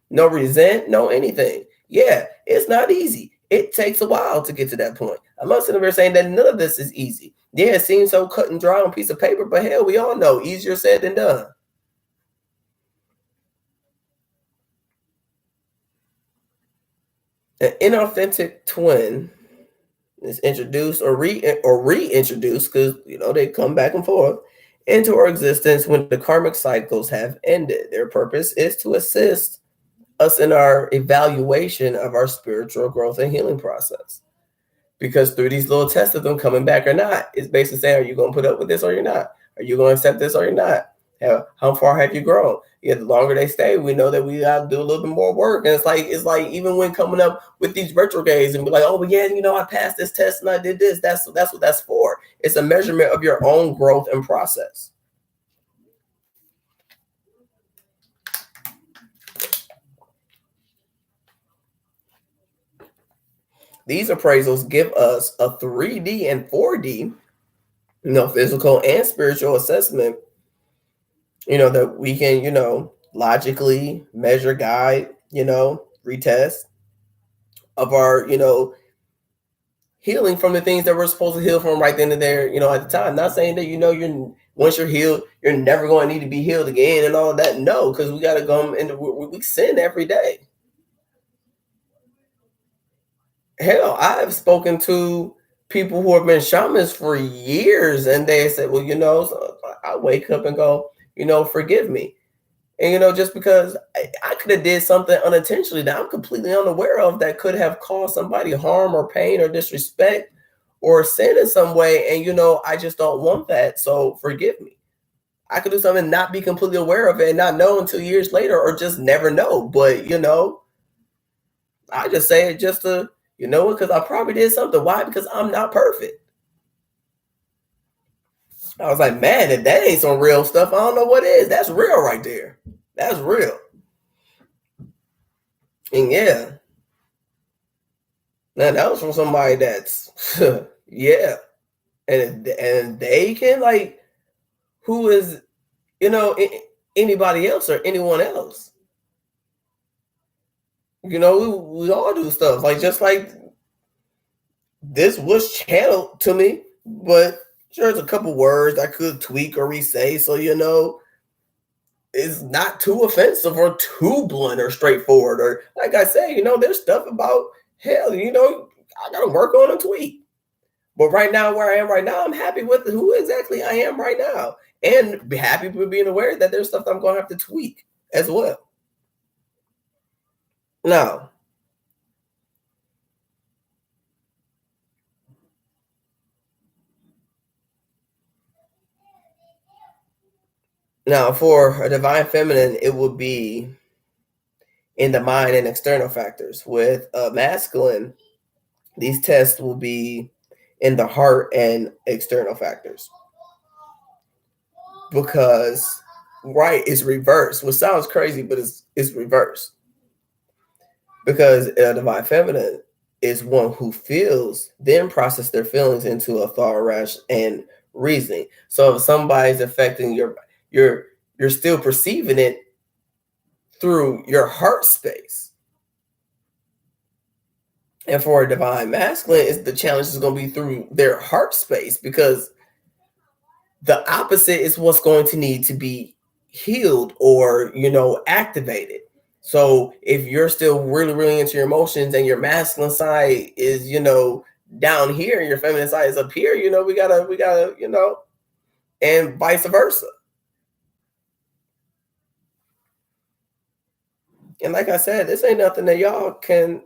No resent, no anything. Yeah, it's not easy. It takes a while to get to that point. I'm not sitting there saying that none of this is easy. Yeah, it seems so cut and dry on a piece of paper, but hell, we all know easier said than done. An inauthentic twin is introduced or reintroduced, because they come back and forth into our existence when the karmic cycles have ended. Their purpose is to assist us in our evaluation of our spiritual growth and healing process. Because through these little tests of them coming back or not, it's basically saying, are you going to put up with this or you're not? Are you going to accept this or you're not? How far have you grown? Yeah, the longer they stay, we know that we got to do a little bit more work. And it's like even when coming up with these retrogrades and be like, oh, but yeah, I passed this test and I did this. That's what that's for. It's a measurement of your own growth and process. These appraisals give us a 3D and 4D, physical and spiritual assessment, that we can, logically measure, guide, retest of our, healing from the things that we're supposed to heal from right then and there, at the time. Not saying that, you're once you're healed, you're never going to need to be healed again and all of that. No, because we got to go into, we sin every day. Hell, I've spoken to people who have been shamans for years, and they said, well, so I wake up and go, forgive me. And, just because I could have did something unintentionally that I'm completely unaware of that could have caused somebody harm or pain or disrespect or sin in some way. And, I just don't want that. So forgive me. I could do something and not be completely aware of it and not know until years later, or just never know. But, I just say it just to, because I probably did something. Why? Because I'm not perfect. I was like, man, if that ain't some real stuff, I don't know what is. That's real right there. That's real. And yeah. Now that was from somebody that's yeah. And they can, like, who is, anybody else or anyone else. We all do stuff. Like, just like this was channeled to me, but sure, there's a couple words I could tweak or re-say, so it's not too offensive or too blunt or straightforward. Or like I say, there's stuff about hell, I gotta work on a tweak. But right now, where I am right now, I'm happy with who exactly I am right now, and be happy with being aware that there's stuff that I'm gonna have to tweak as well. Now, for a divine feminine, it would be in the mind and external factors. With masculine, these tests will be in the heart and external factors. Because right is reversed, which sounds crazy, but it's reversed. Because a divine feminine is one who feels, then process their feelings into a thought, rash, and reasoning. So if somebody's affecting you're still perceiving it through your heart space. And for a divine masculine, the challenge is going to be through their heart space, because the opposite is what's going to need to be healed or, activated. So if you're still really, really into your emotions and your masculine side is, down here and your feminine side is up here, we gotta, and vice versa. And like I said, this ain't nothing that y'all can't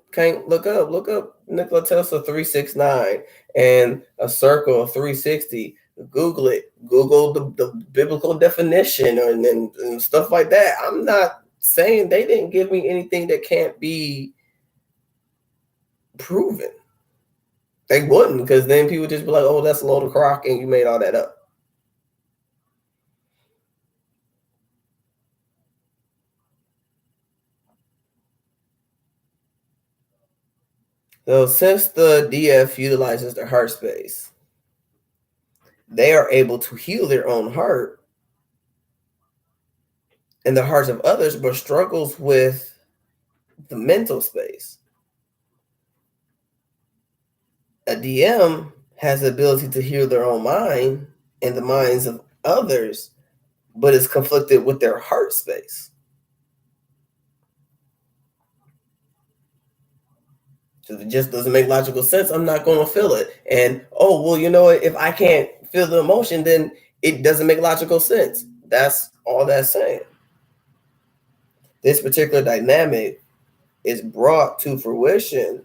look up. Look up Nikola Tesla 369 and a circle of 360. Google it. Google the biblical definition and stuff like that. I'm not saying they didn't give me anything that can't be proven. They wouldn't, because then people just be like, oh, that's a load of crock and you made all that up. So since the DF utilizes their heart space, they are able to heal their own heart and the hearts of others, but struggles with the mental space. A DM has the ability to heal their own mind and the minds of others, but is conflicted with their heart space. So it just doesn't make logical sense. I'm not going to feel it. And, oh, well, you know what? If I can't feel the emotion, then it doesn't make logical sense. That's all that's saying. This particular dynamic is brought to fruition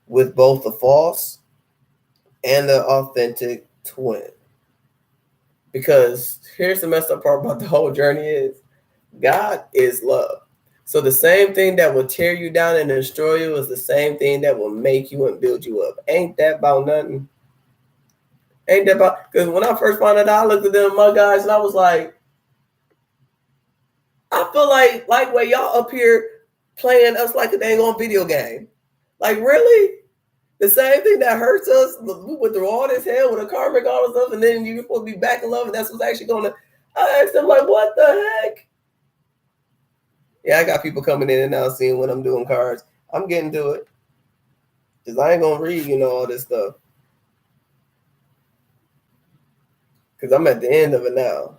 with both the false and the authentic twin. Because here's the messed up part about the whole journey is God is love. So the same thing that will tear you down and destroy you is the same thing that will make you and build you up. Ain't that about nothing? Ain't that about, because when I first found out, I looked at them, my guys, and I was like, I feel like where y'all up here playing us like a dang on video game. Like, really? The same thing that hurts us, we went through all this hell with a karmic, all this stuff, and then you're supposed to be back in love, and that's what's actually going to. I asked them, like, what the heck? Yeah, I got people coming in and now seeing what I'm doing cards. I'm getting to it. Because I ain't going to read, all this stuff. Because I'm at the end of it now.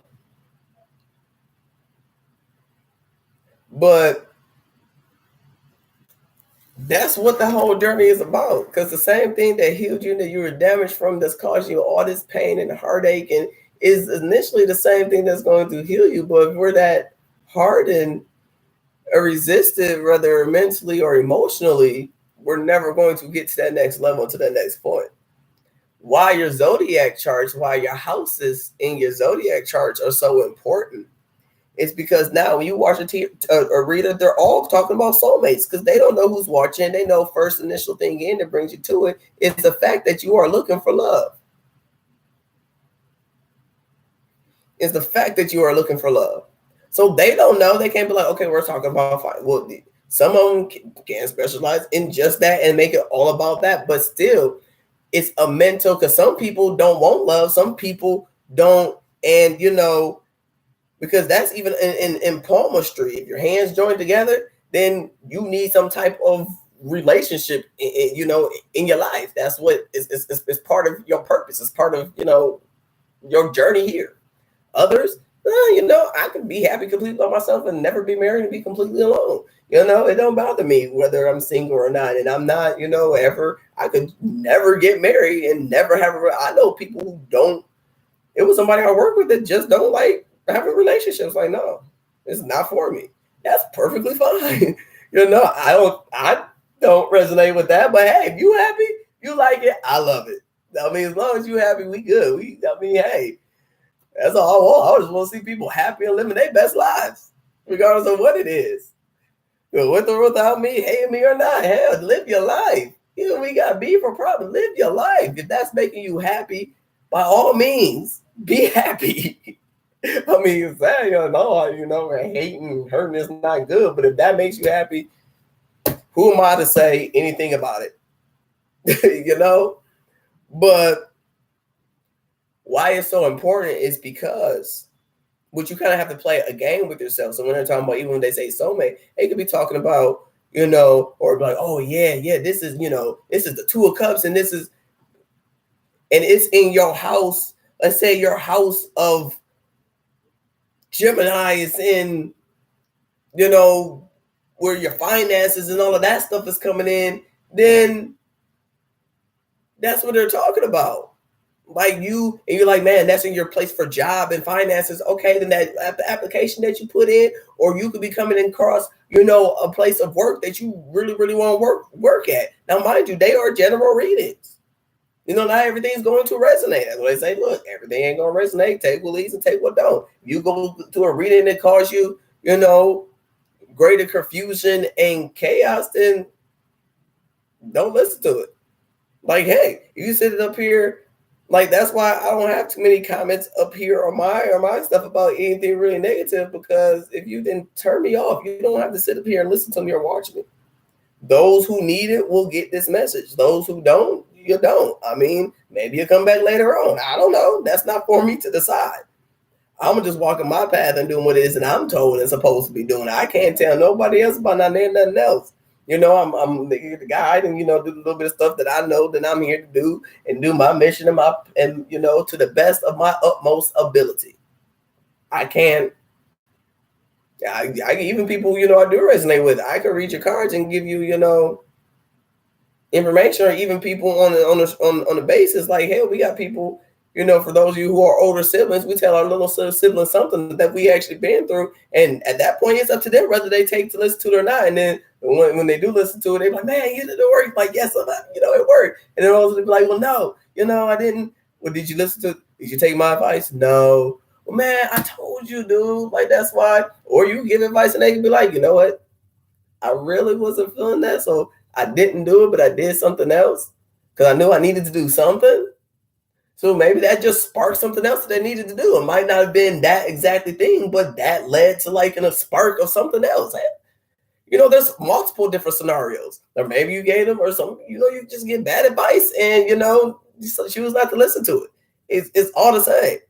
But that's what the whole journey is about. Because the same thing that healed you, that you were damaged from, that's caused you all this pain and heartache, and is initially the same thing that's going to heal you. But if we're that hardened or resistant, whether mentally or emotionally, we're never going to get to that next level, to that next point. Why your zodiac charts, why your houses in your zodiac charts are so important is because now when you watch a reader, they're all talking about soulmates, because they don't know who's watching. They know first initial thing in that brings you to it is the fact that you are looking for love. Is the fact that you are looking for love. So they don't know. They can't be like, okay, we're talking about fire. Well, some of them can specialize in just that and make it all about that. But still, it's a mental, because some people don't want love. Some people don't. And, because that's even in palmistry. If your hands join together, then you need some type of relationship, in your life. That's what is part of your purpose. It's part of, your journey here. Others, I could be happy completely by myself and never be married and be completely alone. It don't bother me whether I'm single or not. And I'm not, I could never get married and never have I know people who don't. It was somebody I work with that just don't like having relationships. Like, no, it's not for me. That's perfectly fine. I don't resonate with that. But hey, if you happy, you like it, I love it. I mean, as long as you happy, we good. Hey, that's all I want. I just want to see people happy and living their best lives, regardless of what it is. With or without me, hate me or not, hell, live your life. Even we got beef or problem, live your life. If that's making you happy, by all means, be happy. I mean, saying, hating, hurting is not good. But if that makes you happy, who am I to say anything about it? But why it's so important is because what you kind of have to play a game with yourself. So when they're talking about, even when they say soulmate, they could be talking about, or like, oh yeah, this is, this is the Two of Cups, and this is, and it's in your house. Let's say your house of Gemini is in, where your finances and all of that stuff is coming in, then that's what they're talking about. Like you, and you're like, man, that's in your place for job and finances. Okay, then that application that you put in, or you could be coming across, a place of work that you really, really want to work at. Now, mind you, they are general readings. Not everything's going to resonate. That's why they say, look, everything ain't going to resonate. Take what leads and take what don't. You go to a reading that cause you, greater confusion and chaos, then don't listen to it. Like, hey, you sit it up here. Like, that's why I don't have too many comments up here on my stuff about anything really negative, because if you didn't turn me off, you don't have to sit up here and listen to me or watch me. Those who need it will get this message. Those who don't, you don't. I mean, maybe you'll come back later on. I don't know. That's not for me to decide. I'm just walking my path and doing what it is that I'm told and supposed to be doing. I can't tell nobody else about nothing else. I'm the guide and, do a little bit of stuff that I know that I'm here to do and do my mission and to the best of my utmost ability. I can't. I even people, I do resonate with. I can read your cards and give you, information, or even people on the basis like, hell, we got people, for those of you who are older siblings, we tell our little siblings something that we actually been through, and at that point, it's up to them whether they take to listen to it or not. And then when they do listen to it, they're like, man, you did it work. Like, yes, it worked. And then also they'll be like, well, no, I didn't. Well, did you listen to? Did you take my advice? No. Well, man, I told you, dude. Like, that's why. Or you give advice and they can be like, you know what? I really wasn't feeling that, so I didn't do it, but I did something else because I knew I needed to do something. So maybe that just sparked something else that they needed to do. It might not have been that exactly thing, but that led to like a spark of something else. There's multiple different scenarios. Or maybe you gave them or something, you just get bad advice and, choose not to listen to it. It's all the same.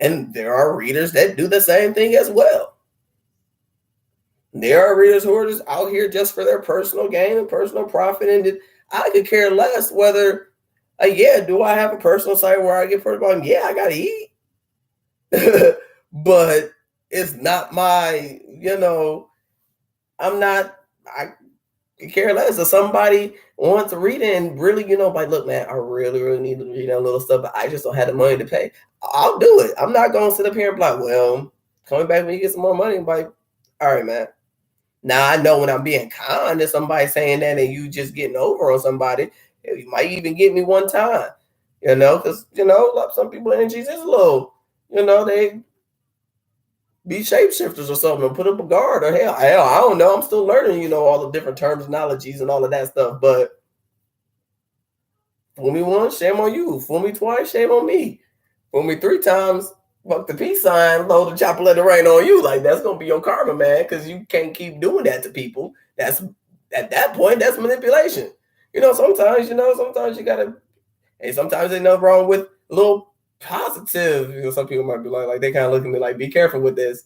And there are readers that do the same thing as well. There are readers who are just out here just for their personal gain and personal profit. And I could care less whether, do I have a personal site where I get personal? Yeah, I got to eat. But it's not my, I could care less. If somebody wants to read it and really, like, look, man, I really, really need to read that little stuff, but I just don't have the money to pay. I'll do it. I'm not going to sit up here and be like, well, coming back when you get some more money, I'm like, all right, man. Now I know when I'm being kind to somebody saying that and you just getting over on somebody, you might even get me one time, because, some people energies is a little, they be shapeshifters or something and put up a guard or hell, I don't know. I'm still learning, all the different terminologies and all of that stuff, but fool me once, shame on you. Fool me twice, shame on me. Fool me 3 times, fuck the peace sign, load the chopper, let it rain on you. Like, that's going to be your karma, man, because you can't keep doing that to people. That's, at that point, that's manipulation. Sometimes you got to, hey, sometimes there's nothing wrong with a little positive. Some people might be like, they kind of look at me like, be careful with this.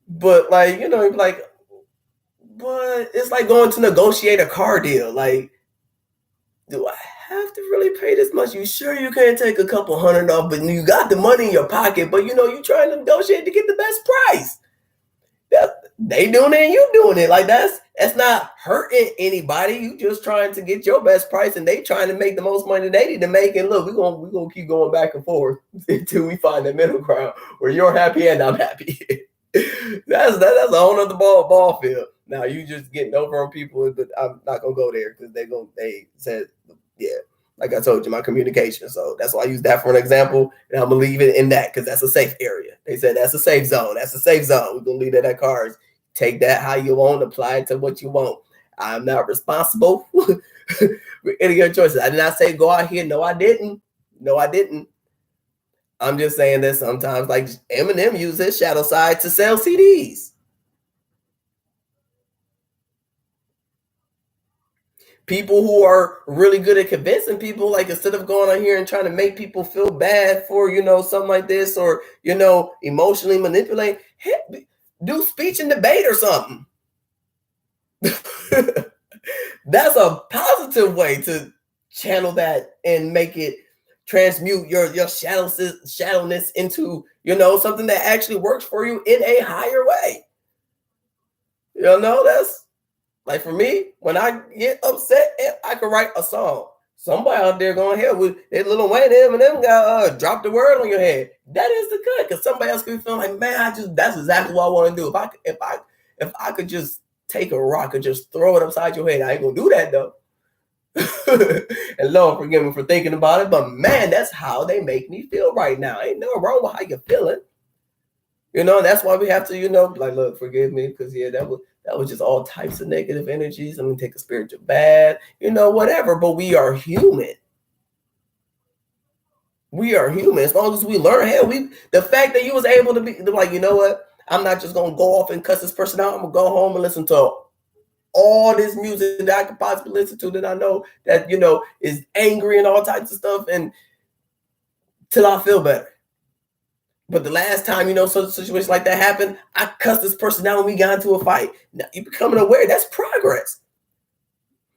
But, like, like, but it's like going to negotiate a car deal. Like, do I have to really pay this much? You sure you can't take a couple $100 off, but you got the money in your pocket, but you trying to negotiate to get the best price. They doing it and you doing it. Like, that's not hurting anybody. You just trying to get your best price and they trying to make the most money they need to make. And look, we're gonna keep going back and forth until we find the middle ground where you're happy and I'm happy. that's a whole other ball field. Now you just getting over on people, but I'm not gonna go there because they said, yeah, like I told you, my communication. So that's why I use that for an example, and I'm gonna leave it in that because that's a safe area. They said that's a safe zone. That's a safe zone. We're gonna leave that at cards. take that how you want, apply it to what you want. I'm not responsible for any of your choices. I did not say go out here. No, I didn't. No, I didn't. I'm just saying that sometimes, like Eminem used his shadow side to sell CDs. People who are really good at convincing people, like instead of going on here and trying to make people feel bad for, something like this, or, emotionally manipulate, do speech and debate or something. That's a positive way to channel that and make it transmute your shadowness into, something that actually works for you in a higher way. That's like for me, when I get upset, I can write a song. Somebody out there going hell with that Lil Wayne and them got drop the word on your head. That is the cut, because somebody else could be feeling like, man, that's exactly what I want to do. If I could just take a rock and just throw it upside your head, I ain't gonna do that though. And Lord forgive me for thinking about it, but man, that's how they make me feel right now. Ain't nothing wrong with how you're feeling. That's why we have to, like, look, forgive me, because that was just all types of negative energies. I'm gonna take a spiritual bath, whatever. But we are human. We are human. As long as we learn, the fact that you was able to be like, you know what? I'm not just gonna go off and cuss this person out. I'm gonna go home and listen to all this music that I could possibly listen to that I know that is angry and all types of stuff, and till I feel better. But the last time, such a situation like that happened, I cussed this person out when we got into a fight. Now you're becoming aware. That's progress.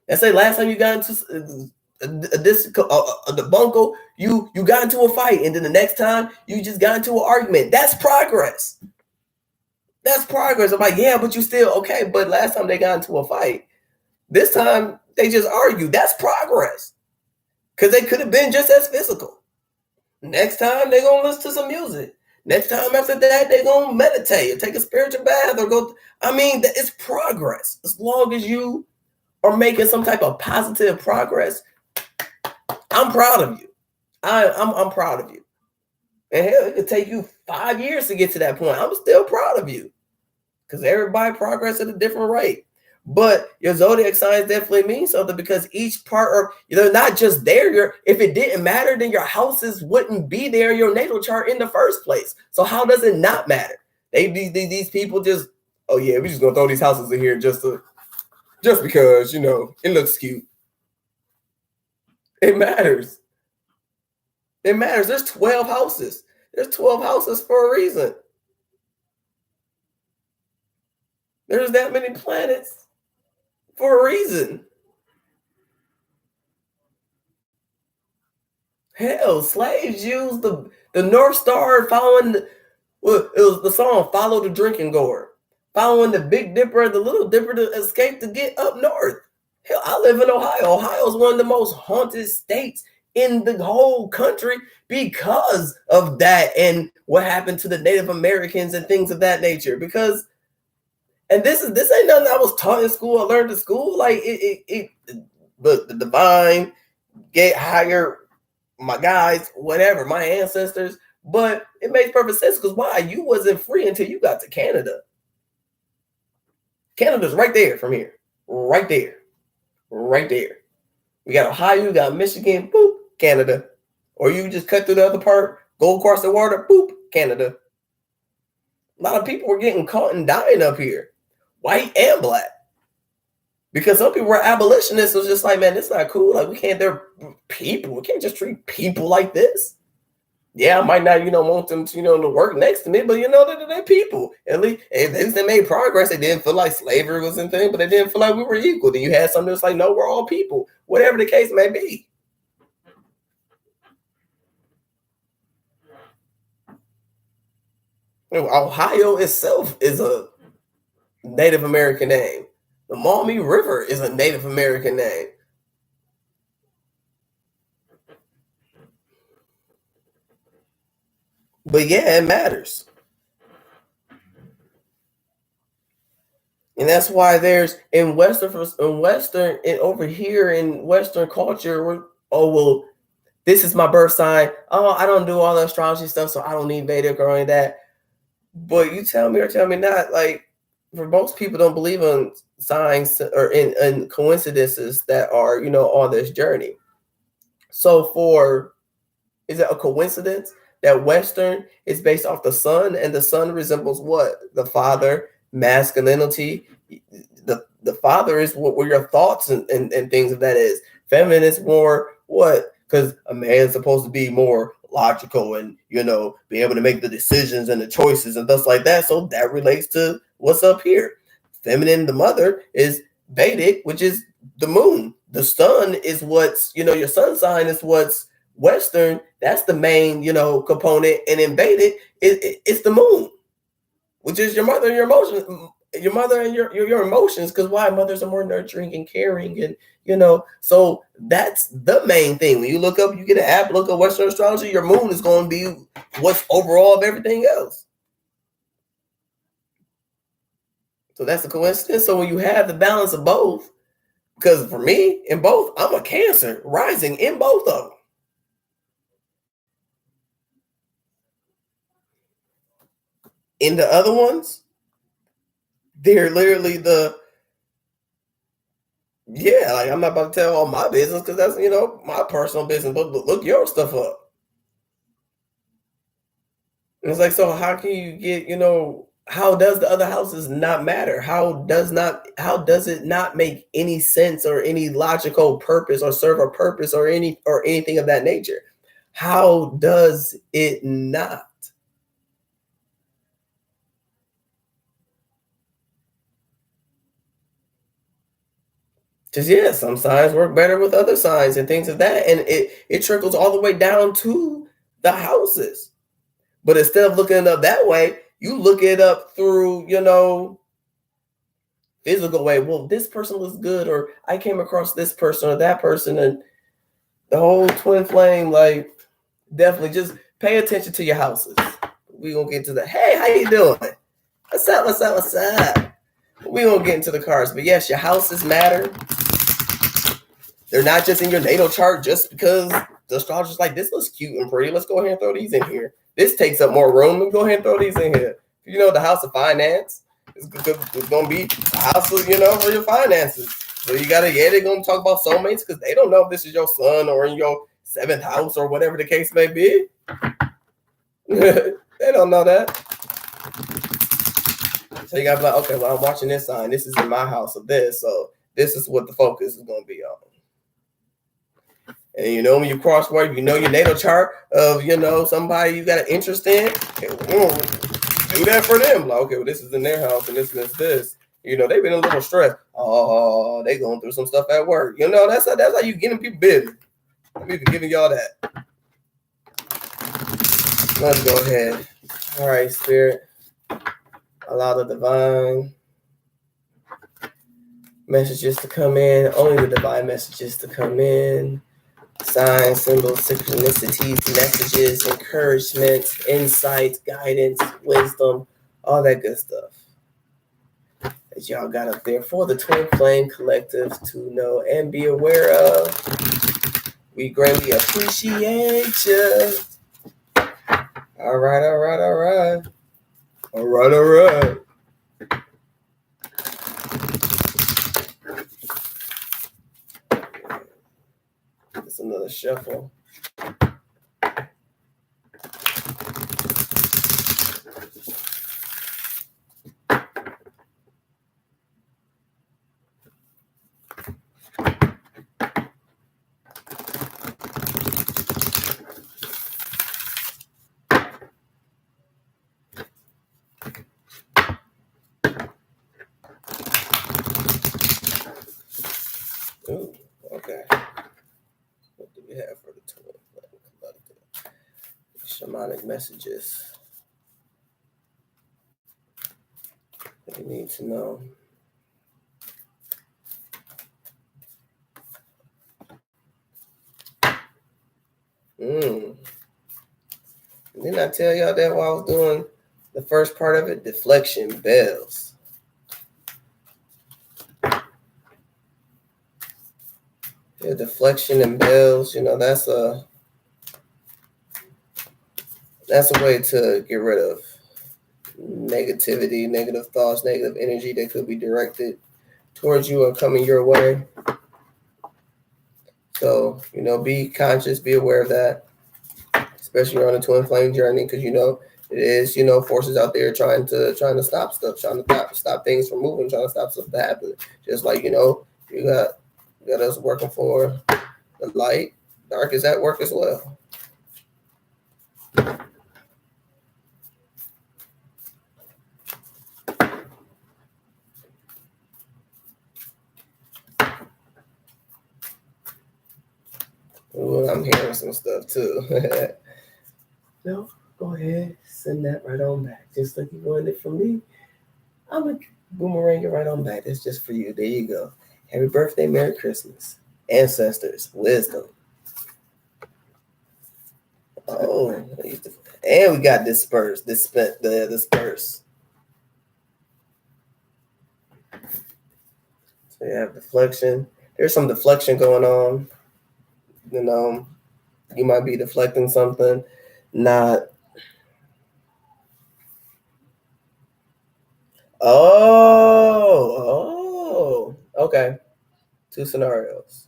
Let's say last time you got into the bunko, you got into a fight, and then the next time you just got into an argument. That's progress. That's progress. I'm like, yeah, but you still okay. But last time they got into a fight, this time they just argued. That's progress, because they could have been just as physical. Next time they're gonna listen to some music. Next time after that, they're going to meditate or take a spiritual bath or go. It's progress. As long as you are making some type of positive progress, I'm proud of you. I'm proud of you. And hell, it could take you 5 years to get to that point. I'm still proud of you, because everybody progress at a different rate. But your zodiac signs definitely mean something, because each part, or not just there. If it didn't matter, then your houses wouldn't be there in your natal chart in the first place. So how does it not matter? These people just, oh yeah, we're just gonna throw these houses in here just because it looks cute. It matters. It matters. There's 12 houses. There's 12 houses for a reason. There's that many planets for a reason. Hell, slaves used the North Star following it was the song "Follow the Drinking Gourd," following the Big Dipper and the Little Dipper to escape to get up north. Hell, I live in Ohio. Ohio is one of the most haunted states in the whole country because of that and what happened to the Native Americans and things of that nature. Because, and this ain't nothing I was taught in school. I learned in school. Like the divine, get higher, my guys, whatever, my ancestors. But it makes perfect sense, because why? You wasn't free until you got to Canada. Canada's right there from here. Right there. Right there. We got Ohio, you got Michigan, boop, Canada. Or you just cut through the other part, go across the water, boop, Canada. A lot of people were getting caught and dying up here, white and black. Because some people were abolitionists. It was just like, man, it's not cool. Like, they're people. We can't just treat people like this. Yeah, I might not, want them to, to work next to me, but they're people. At least they made progress. They didn't feel like slavery was a thing, but they didn't feel like we were equal. Then you had something that's like, no, we're all people. Whatever the case may be. Ohio itself is a Native American name. The Maumee River is a Native American name. But yeah, it matters. And that's why there's in Western and over here in Western culture, this is my birth sign. Oh, I don't do all the astrology stuff, so I don't need Vedic or any of that. But you tell me or tell me not, like, for most people don't believe in signs or in coincidences that are, on this journey. So is it a coincidence that Western is based off the sun, and the sun resembles what? The father, masculinity. The father is what your thoughts and things of that is. Feminine is more what? Because a man is supposed to be more logical and, be able to make the decisions and the choices and thus like that. So that relates to what's up here. Feminine, the mother, is Vedic, which is the moon. The sun is what's, your sun sign is what's Western. That's the main, component. And in Vedic, it's the moon, which is your mother and your emotions. Your mother and your emotions, because why? Mothers are more nurturing and caring, and so that's the main thing. When you look up, you get an app, look up Western astrology, your moon is going to be what's overall of everything else. So that's a coincidence. So when you have the balance of both, because for me, in both, I'm a Cancer rising in both of them. In the other ones, they're literally like I'm not about to tell all my business because that's, my personal business, but look your stuff up. And it's like, so how can you get, how does the other houses not matter? How does it not make any sense or any logical purpose or serve a purpose or anything of that nature? How does it not? Just some signs work better with other signs and things of that, and it trickles all the way down to the houses. But instead of looking it up that way, you look it up through, physical way. Well, this person looks good, or I came across this person or that person, and the whole twin flame. Like, definitely just pay attention to your houses. We gonna get to the hey, how you doing? What's up? What's up? What's up? We gonna get into the cards, but yes, your houses matter. They're not just in your natal chart just because the astrologer's like, this looks cute and pretty. Let's go ahead and throw these in here. This takes up more room. Let's go ahead and throw these in here. The house of finance is going to be a house of, for your finances. So they're going to talk about soulmates because they don't know if this is your son or in your 7th house or whatever the case may be. They don't know that. So you got to be like, okay, well, I'm watching this sign. This is in my house of this. So this is what the focus is going to be on. And when you cross word, your natal chart of, somebody you got an interest in, do that for them. Like, okay, well, this is in their house and this. They've been a little stressed. Oh, they going through some stuff at work. That's how you getting people busy. I'm even giving y'all that. Let's go ahead. All right, Spirit. Allow the divine messages to come in. Only the divine messages to come in. Signs, symbols, synchronicities, messages, encouragement, insight, guidance, wisdom, all that good stuff that y'all got up there for the Twin Flame Collective to know and be aware of. We greatly appreciate you. All right. It's another shuffle. Ooh, okay. What do we have for the Twin Flame Collective? Shamanic messages. We need to know. Didn't I tell y'all that while I was doing the first part of it? Deflection bells. Yeah, deflection and bells, that's a way to get rid of negativity, negative thoughts, negative energy that could be directed towards you or coming your way. So, be conscious, be aware of that, especially on a twin flame journey, because it is, forces out there trying to stop stuff, trying to stop things from moving, trying to stop stuff to happen. Just like, you got us working for the light, dark is at work as well. Ooh, I'm hearing some stuff too. No, go ahead, send that right on back. Just like you wanted it from me, I'm gonna boomerang it right on back. It's just for you. There you go. Happy birthday, Merry Christmas. Ancestors, wisdom. Oh, and we got dispersed. The disperse. So you have deflection. There's some deflection going on. You might be deflecting something, not. Oh, okay. Two scenarios.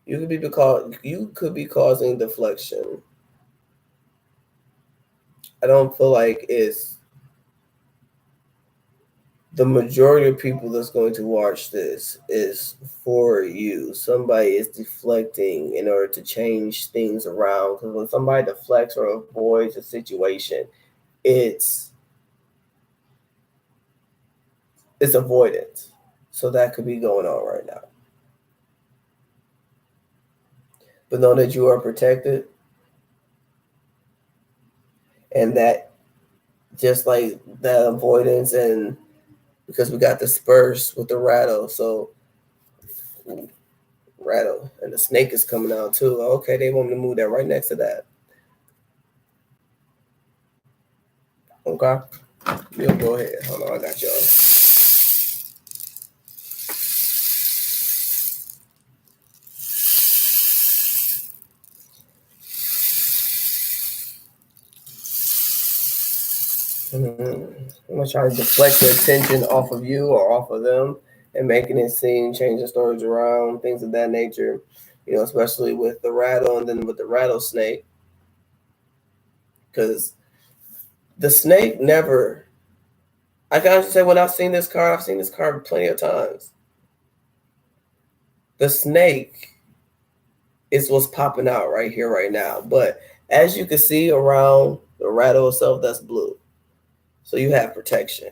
You could be causing deflection. I don't feel like it's the majority of people that's going to watch this is for you. Somebody is deflecting in order to change things around. Because when somebody deflects or avoids a situation, it's avoidance. So that could be going on right now. But know that you are protected. And that just like that avoidance, and because we got dispersed with the rattle, so rattle, and the snake is coming out too. Okay, they want me to move that right next to that. Okay, you'll go ahead. Hold on, I got y'all. I'm gonna try to deflect the attention off of you or off of them, and making it seem, changing stories around, things of that nature. Especially with the rattle, and then with the rattlesnake, because the snake never. I can say when I've seen this card plenty of times. The snake is what's popping out right here, right now. But as you can see around the rattle itself, that's blue. So you have protection.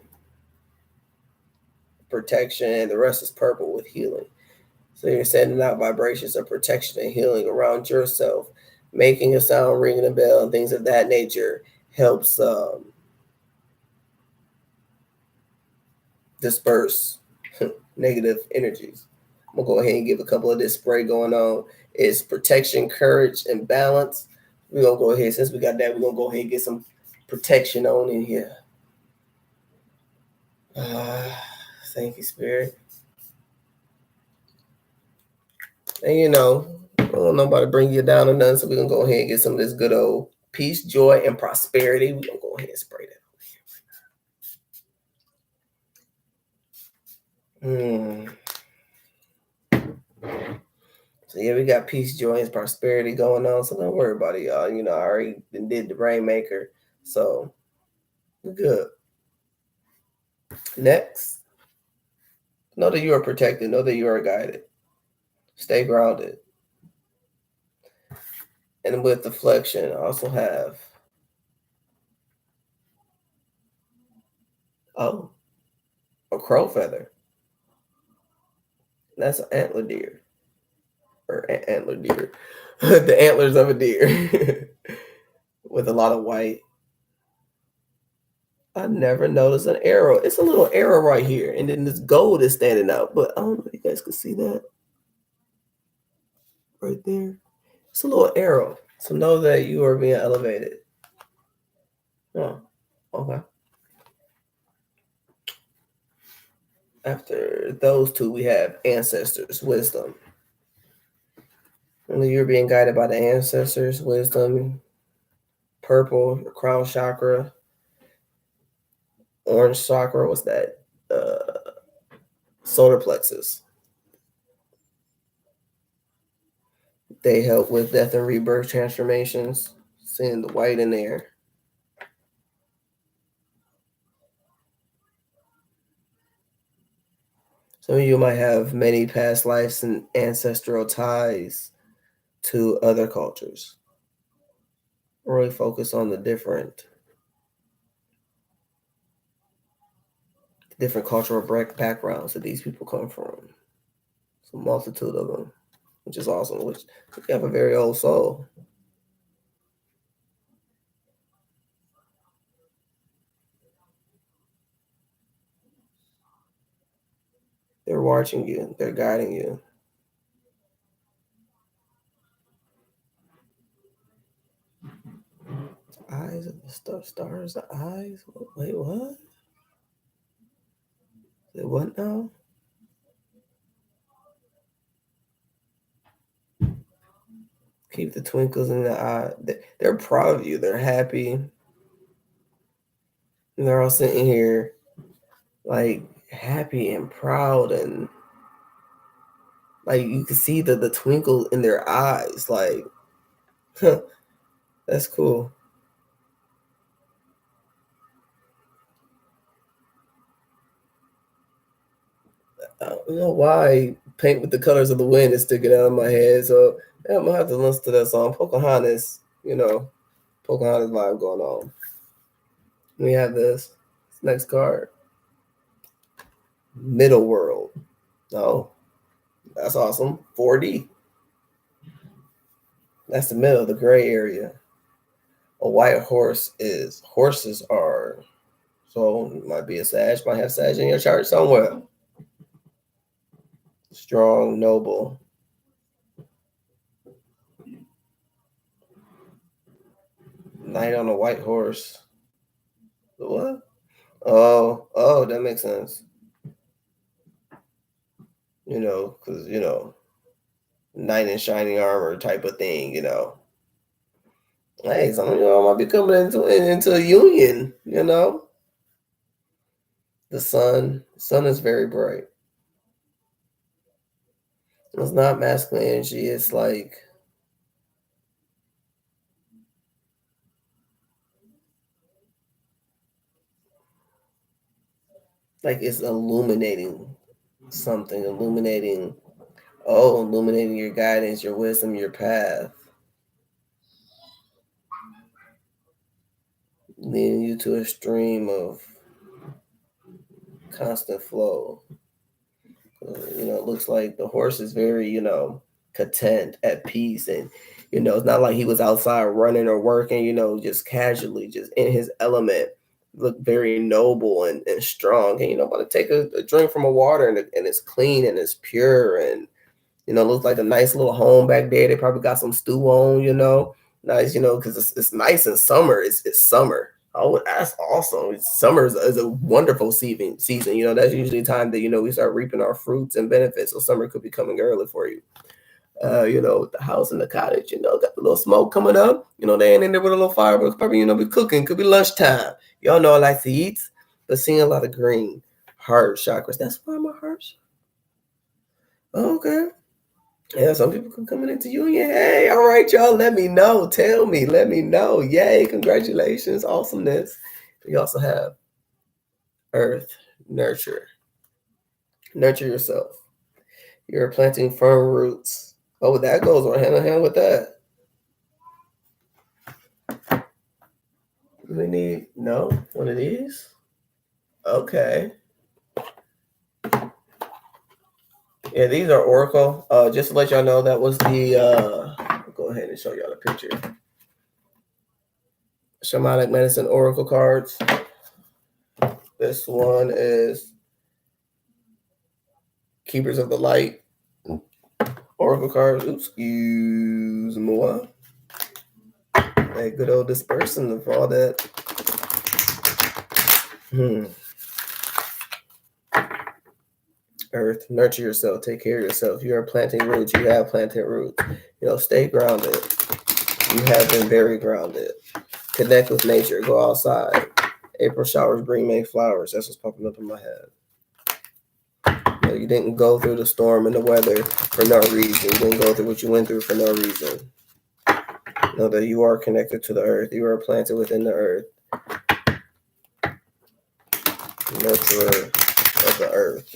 And the rest is purple with healing. So you're sending out vibrations of protection and healing around yourself. Making a sound, ringing a bell, and things of that nature helps disperse negative energies. I'm going to go ahead and give a couple of this spray going on. It's protection, courage, and balance. We're going to go ahead, since we got that, we're going to go ahead and get some protection on in here. Thank you, Spirit. And I don't want nobody to bring you down or nothing, so we're going to go ahead and get some of this good old peace, joy, and prosperity. We're going to go ahead and spray that. So yeah, we got peace, joy, and prosperity going on. So don't worry about it, y'all. I already did the Rainmaker. So we're good. Next. Know that you are protected. Know that you are guided. Stay grounded. And with deflection, I also have a crow feather. That's an antler deer. Or antler deer. The antlers of a deer. With a lot of white. I never noticed an arrow. It's a little arrow right here. And then this gold is standing out. But I don't know if you guys can see that. Right there. It's a little arrow. So know that you are being elevated. Oh, okay. After those two, we have ancestors, wisdom. And you're being guided by the ancestors, wisdom, purple, your crown chakra. Orange chakra, what's that? Solar plexus. They help with death and rebirth transformations. Seeing the white in there. Some of you might have many past lives and ancestral ties to other cultures. Really focus on the different cultural backgrounds that these people come from. It's a multitude of them, which is awesome. Which you have a very old soul. They're watching you. They're guiding you. Eyes of the stars, the eyes. Wait, what? Say what now? Keep the twinkles in the eye. They're proud of you. They're happy. And they're all sitting here like happy and proud, and like you can see the twinkle in their eyes. Like, that's cool. I don't know why Paint with the Colors of the Wind is sticking out of my head. So yeah, I'm gonna have to listen to that song. Pocahontas, Pocahontas vibe going on. We have this next card. Middle World. Oh, that's awesome. 4D. That's the middle, the gray area. A white horses are, so it might be a Sag, might have Sag in your chart somewhere. Strong, noble. Knight on a white horse. What? Oh, that makes sense. Because, knight in shining armor type of thing, Hey, some of y'all might be coming into a union, The sun is very bright. It's not masculine energy. It's like it's illuminating something, illuminating your guidance, your wisdom, your path, leading you to a stream of constant flow. It looks like the horse is very, content, at peace, and it's not like he was outside running or working, just casually, just in his element. Look very noble and strong, and about to take a drink from a water, and it's clean and it's pure, and looks like a nice little home back there. They probably got some stew on, nice, because it's nice in summer. It's summer. Oh, that's awesome. Summer is a wonderful season. That's usually the time that, we start reaping our fruits and benefits. So summer could be coming early for you. The house and the cottage, got the little smoke coming up. They ain't in there with a little fireworks. Probably, be cooking. Could be lunchtime. Y'all know I like to eat, but seeing a lot of green heart chakras. That's why my heart. Okay. Yeah, some people can come into union. Hey, all right, y'all. Let me know. Tell me. Let me know. Yay! Congratulations. Awesomeness. We also have Earth, nurture. Nurture yourself. You're planting firm roots. Oh, that goes hand in hand with that. We need one of these. Okay. Yeah, these are Oracle. Just to let y'all know, that was the. I'll go ahead and show y'all the picture. Shamanic Medicine Oracle cards. This one is Keepers of the Light Oracle cards. Excuse moi. Hey, good old dispersing of all that. Earth, nurture yourself, take care of yourself. You are planting roots. You have planted roots. Stay grounded. You have been very grounded. Connect with nature. Go outside. April showers bring May flowers. That's what's popping up in my head. You didn't go through the storm and the weather for no reason. You didn't go through what you went through for no reason. Know that you are connected to the earth. You are planted within the earth. Nurturer of the earth.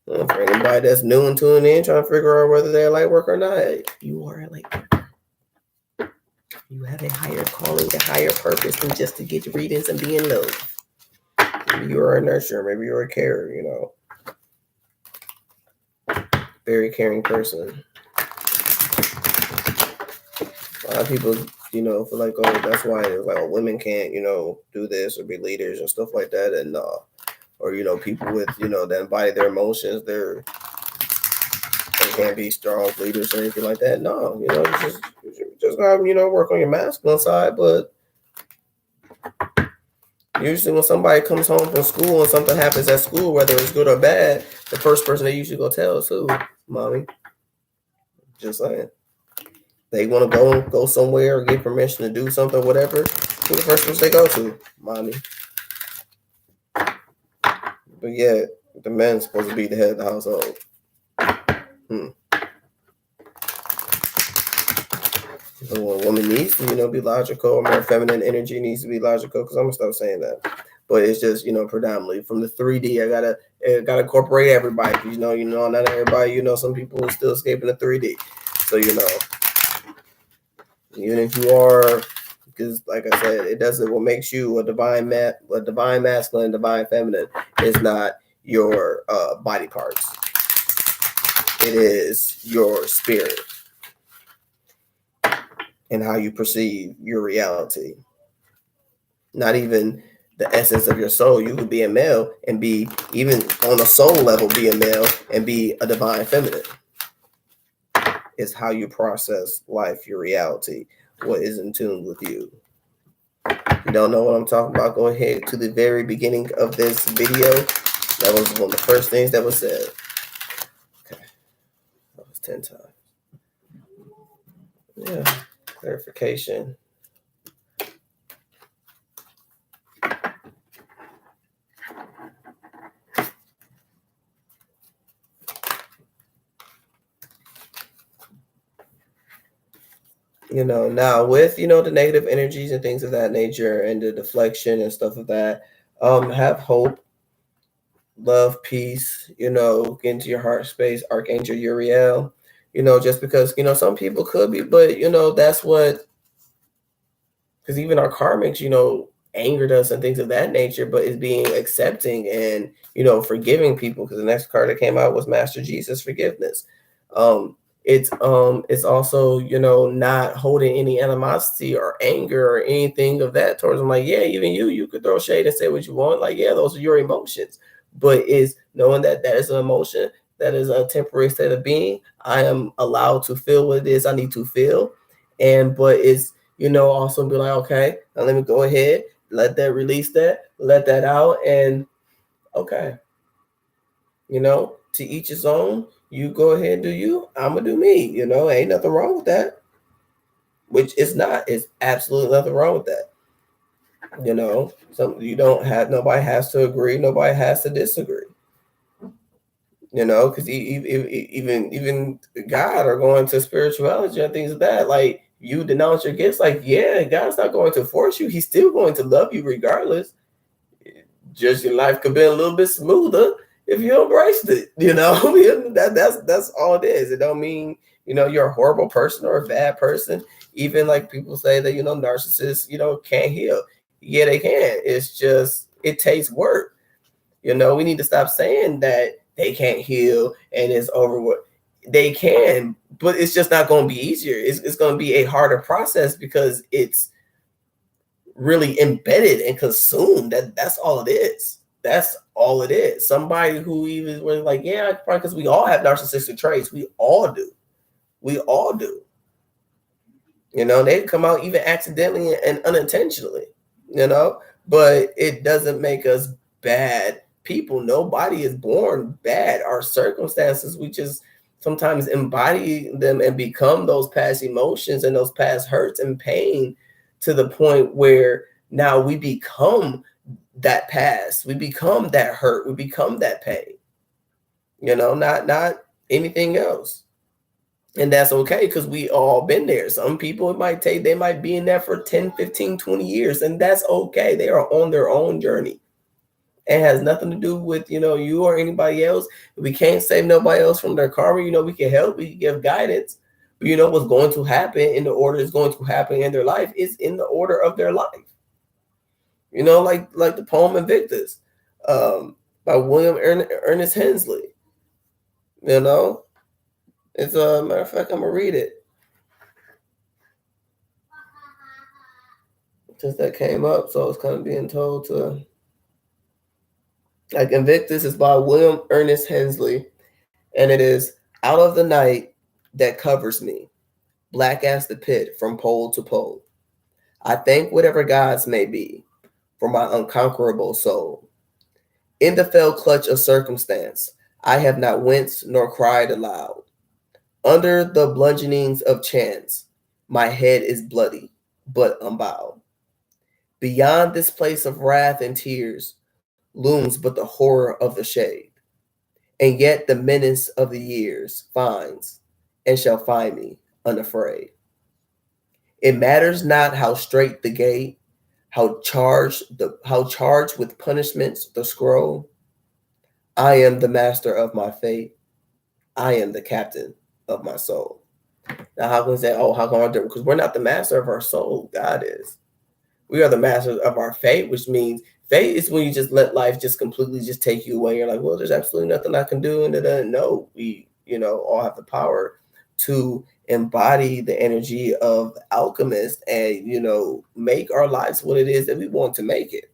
For anybody that's new and tuning in, trying to figure out whether they're light work or not, you are a light worker. You have a higher calling, a higher purpose than just to get readings and be in love. Maybe you're a nurturer, maybe you're a carer, very caring person. A lot of people, feel like, oh, that's why women can't, do this or be leaders and stuff like that. And or people with that embody their emotions, they can't be strong leaders or anything like that. No, just gotta work on your masculine side. But usually when somebody comes home from school and something happens at school, whether it's good or bad, the first person they usually go tell is who? Mommy. Just saying. They want to go somewhere or get permission to do something, whatever. Who the first person they go to? Mommy. But yeah, the man's supposed to be the head of the household. So a woman needs to, be logical, or more feminine energy needs to be logical, because I'm gonna stop saying that. But it's just, predominantly from the 3D. I gotta incorporate everybody, because not everybody, some people are still escaping the 3D. So even if you are, because like I said, it doesn't. What makes you a divine masculine, divine feminine is not your body parts. It is your spirit and how you perceive your reality. Not even the essence of your soul. You could be a male and be, even on a soul level, be a male and be a divine feminine. It's how you process life, your reality, what is in tune with you. If you don't know what I'm talking about, go ahead to the very beginning of this video. That was one of the first things that was said. Okay. That was 10 times. Yeah. Clarification. Now with, the negative energies and things of that nature and the deflection and stuff of that, have hope, love, peace, get into your heart space, Archangel Uriel, just because, some people could be, but, that's what, because even our karmics, angered us and things of that nature, but it's being accepting and, forgiving people, because the next card that came out was Master Jesus Forgiveness. It's also, not holding any animosity or anger or anything of that towards them. Like, yeah, even you could throw shade and say what you want. Like, yeah, those are your emotions. But is knowing that is an emotion, that is a temporary state of being. I am allowed to feel what it is I need to feel. But it's, also be like, okay, now let me go ahead, let that release that, let that out. And okay, to each his own. You go ahead and do you. I'm going to do me. Ain't nothing wrong with that. Which is not. It's absolutely nothing wrong with that. You don't have, nobody has to agree. Nobody has to disagree. Because even God or going to spirituality and things like that, like, you denounce your gifts, like, yeah, God's not going to force you. He's still going to love you regardless. Just your life could be a little bit smoother if you embraced it. That's all it is. It don't mean, you're a horrible person or a bad person. Even like people say that, narcissists, can't heal. Yeah, they can. It's just, it takes work. We need to stop saying that they can't heal and it's over with. They can, but it's just not going to be easier. It's going to be a harder process because it's really embedded and consumed. That's all it is. That's all it is. Somebody who even was like, yeah, probably because we all have narcissistic traits. We all do. They come out even accidentally and unintentionally, but it doesn't make us bad people. Nobody is born bad. Our circumstances, we just sometimes embody them and become those past emotions and those past hurts and pain to the point where now we become that past, we become that hurt, we become that pain, not anything else. And that's okay, because we all been there. Some people, they might be in that for 10, 15, 20 years, and that's okay. They are on their own journey. It has nothing to do with, you or anybody else. We can't save nobody else from their karma. We can help, we can give guidance. But what's going to happen in the order is going to happen in their life is in the order of their life. Like the poem Invictus, by William Ernest Hensley. It's a matter of fact, I'm gonna read it. Since that came up, so I was kind of being told to. Like, Invictus is by William Ernest Hensley, and it is out of the night that covers me, black as the pit from pole to pole. I thank whatever gods may be for my unconquerable soul. In the fell clutch of circumstance, I have not winced nor cried aloud. Under the bludgeonings of chance, my head is bloody, but unbowed. Beyond this place of wrath and tears looms but the horror of the shade, and yet the menace of the years finds and shall find me unafraid. It matters not how straight the gate, how charged with punishments the scroll. I am the master of my fate. I am the captain of my soul. Now, how can we say, how can I do it? Because we're not the master of our soul. God is. We are the masters of our fate, which means fate is when you just let life just completely just take you away. You're like, well, there's absolutely nothing I can do. And no, we, all have the power to embody the energy of the alchemist and, make our lives what it is that we want to make it.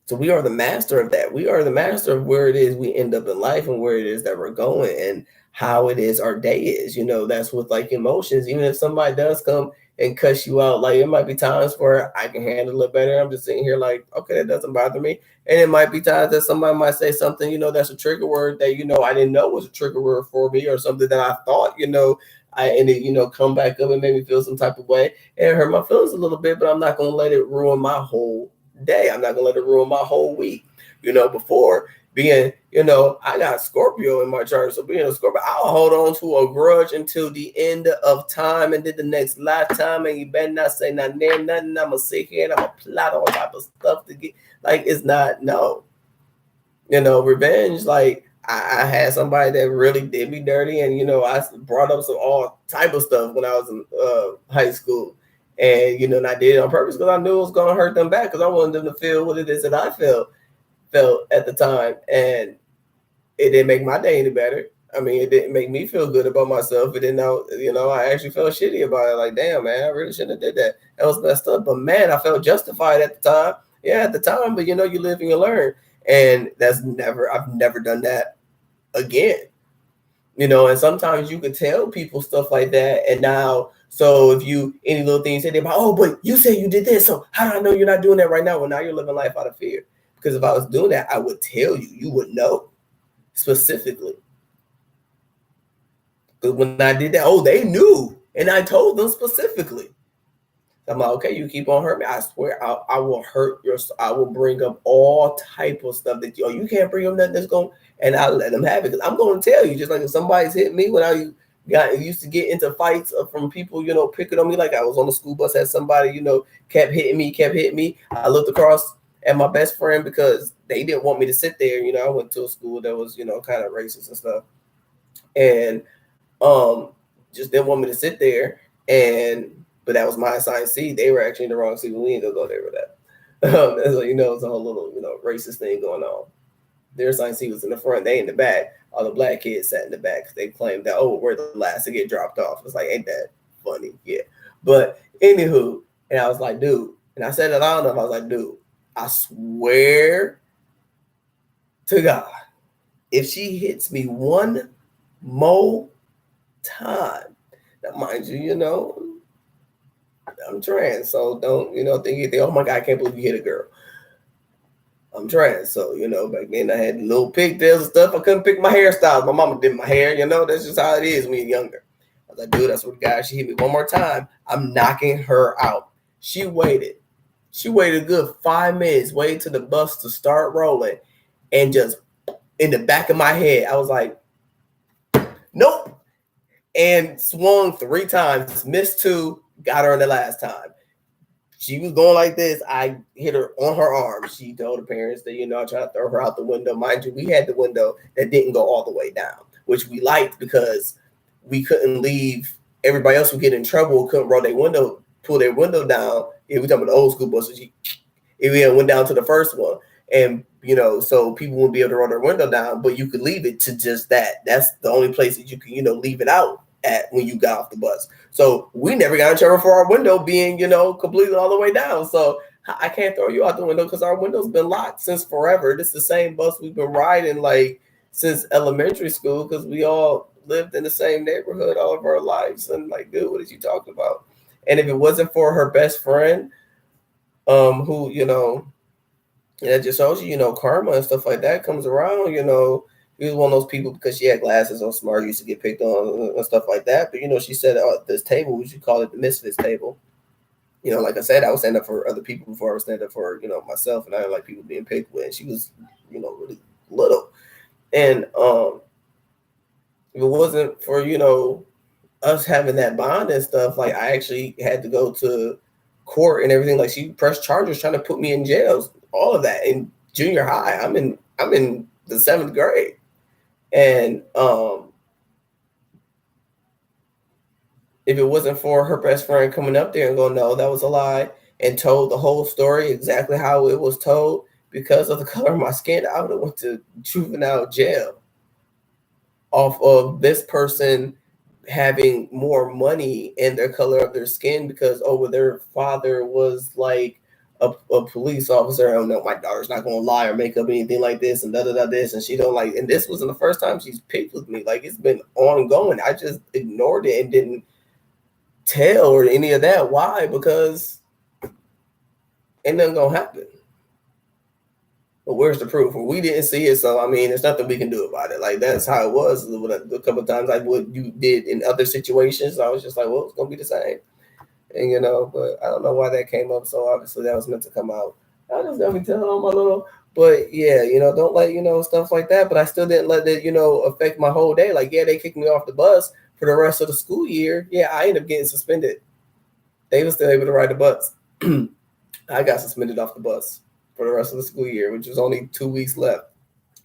So we are the master of that. We are the master of where it is we end up in life and where it is that we're going and how it is our day is. That's with like emotions. Even if somebody does come and cuss you out, like, it might be times where I can handle it better. I'm just sitting here like, okay, that doesn't bother me. And it might be times that somebody might say something, that's a trigger word that, I didn't know was a trigger word for me, or something that I thought, and it, come back up and make me feel some type of way. And it hurt my feelings a little bit, but I'm not going to let it ruin my whole day. I'm not going to let it ruin my whole week. Before being, I got Scorpio in my chart. So being a Scorpio, I'll hold on to a grudge until the end of time and then the next lifetime. And you better not say nothing. I'm going to sit here and I'm going to plot all type of stuff to get, like, it's not, no. Revenge, like, I had somebody that really did me dirty. And, I brought up some all type of stuff when I was in high school. And, and I did it on purpose because I knew it was going to hurt them back, because I wanted them to feel what it is that I felt at the time. And it didn't make my day any better. I mean, it didn't make me feel good about myself. It didn't know, I actually felt shitty about it. Like, damn, man, I really shouldn't have did that. That was messed up. But man, I felt justified at the time. Yeah, at the time, but you live and you learn. And I've never done that again. And sometimes you could tell people stuff like that. And now, so if any little thing you say, they're like, oh, but you said you did this, so how do I know you're not doing that right now? Well, now you're living life out of fear. Because if I was doing that, I would tell you. You would know specifically. But when I did that, they knew. And I told them specifically. I'm like, okay, you keep on hurting me. I swear I will hurt I will bring up all type of stuff that you can't bring up nothing that's going, and I'll let them have it. Because I'm going to tell you, just like if somebody's hit me when I used to get into fights from people, picking on me. Like, I was on the school bus, had somebody, kept hitting me. I looked across at my best friend because they didn't want me to sit there. I went to a school that was, kind of racist and stuff. And just didn't want me to sit there. But that was my assigned seat. They were actually in the wrong seat. We ain't gonna go there with that. So, it's a whole little, racist thing going on. Their assigned seat was in the front. They in the back. All the black kids sat in the back because they claimed that, we're the last to get dropped off. It's like, ain't that funny? Yeah. But anywho, and I was like, dude, and I said it loud enough. I was like, dude, I swear to God, if she hits me one more time, now mind you, I'm trans, so don't, think you think, oh my God, I can't believe you hit a girl. I'm trans, so, back then I had little pigtails and stuff. I couldn't pick my hairstyles. My mama did my hair, that's just how it is when you're younger. I was like, dude, that's what guy. She hit me one more time. I'm knocking her out. She waited. She waited a good 5 minutes, waited till the bus to start rolling, and just in the back of my head, I was like, nope. And swung 3 times, missed 2, got her in the last time. She was going like this. I hit her on her arm. She told the parents that, I tried to throw her out the window. Mind you, we had the window that didn't go all the way down, which we liked because we couldn't leave. Everybody else would get in trouble, couldn't roll their window, pull their window down. Yeah, we talking about the old school buses. We went down to the first one. And, so people wouldn't be able to roll their window down, but you could leave it to just that. That's the only place that you can, leave it out at when you got off the bus. So we never got in trouble for our window being, completely all the way down. So I can't throw you out the window because our window's been locked since forever. This is the same bus we've been riding like since elementary school because we all lived in the same neighborhood all of our lives. And like, dude, what is you talking about? And if it wasn't for her best friend, who, that just shows you, karma and stuff like that comes around, he was one of those people because she had glasses on smart, used to get picked on and stuff like that. But, she said this table, we should call it the misfits table. Like I said, I was standing up for other people before I was standing up for, myself, and I didn't like people being picked with. And she was, really little. And if it wasn't for, us having that bond and stuff, like I actually had to go to court and everything. Like she pressed charges trying to put me in jail, all of that in junior high. I'm in the 7th grade. And if it wasn't for her best friend coming up there and going, no, that was a lie, and told the whole story exactly how it was told, because of the color of my skin, I would have went to juvenile jail off of this person having more money in their color of their skin because their father was like a police officer. I don't know, my daughter's not gonna lie or make up anything like this and this, and she don't like. And this wasn't the first time she's picked with me. Like it's been ongoing. I just ignored it and didn't tell or any of that. Why? Because ain't nothing gonna happen. But where's the proof? Well, we didn't see it, so I mean, there's nothing we can do about it. Like that's how it was. A couple of times, like what you did in other situations, I was just like, well, it's gonna be the same. And but I don't know why that came up. So obviously, that was meant to come out. I just got me telling on my little. But yeah, don't let stuff like that. But I still didn't let it affect my whole day. Like yeah, they kicked me off the bus for the rest of the school year. Yeah, I ended up getting suspended. They were still able to ride the bus. I got suspended off the bus for the rest of the school year, which was only 2 weeks left,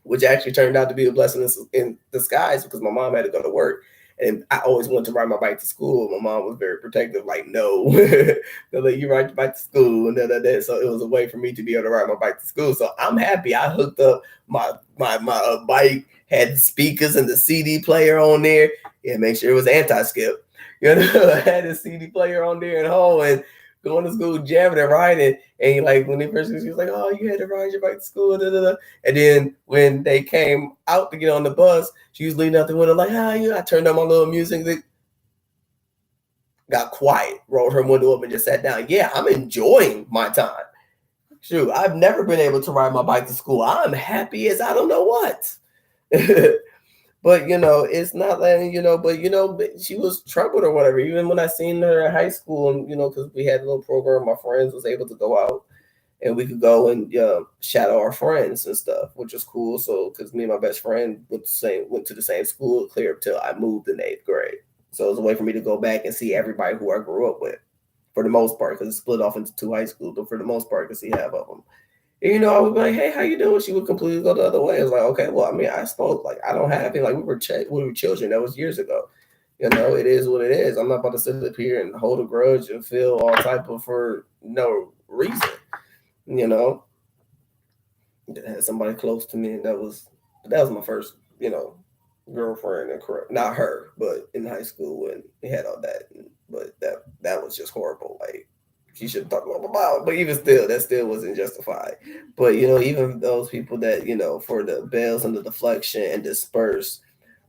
which actually turned out to be a blessing in disguise because my mom had to go to work. And I always wanted to ride my bike to school. My mom was very protective, like, no, they'll let you ride your bike to school. And that. So it was a way for me to be able to ride my bike to school. So I'm happy I hooked up my bike, had speakers and the CD player on there. Yeah, make sure it was anti-skip. I had a CD player on there at home and going to school, jamming and riding. And like when they first, she was like, oh, you had to ride your bike to school. And then when they came out to get on the bus, she was leaning out the window like, how you? I turned on my little music. Got quiet, rolled her window up and just sat down. Yeah, I'm enjoying my time. Shoot, I've never been able to ride my bike to school. I'm happy as I don't know what. But it's not letting but she was troubled or whatever. Even when I seen her in high school, and because we had a little program, my friends was able to go out and we could go and shadow our friends and stuff, which was cool. So because me and my best friend went to the same school clear up till I moved in 8th grade. So it was a way for me to go back and see everybody who I grew up with, for the most part, because it split off into 2 high schools, but for the most part, I could see half of them. And, I would be like, hey, how you doing? She would completely go the other way. I was like, okay, well, I mean, I spoke. Like, I don't have it. Like, we were children. That was years ago. It is what it is. I'm not about to sit up here and hold a grudge and feel all type of for no reason. I had somebody close to me, and that was my first, girlfriend, and not her, but in high school when we had all that. But that was just horrible. Like, she should have talked about, but even still, that still wasn't justified. But even those people that for the bells and the deflection and disperse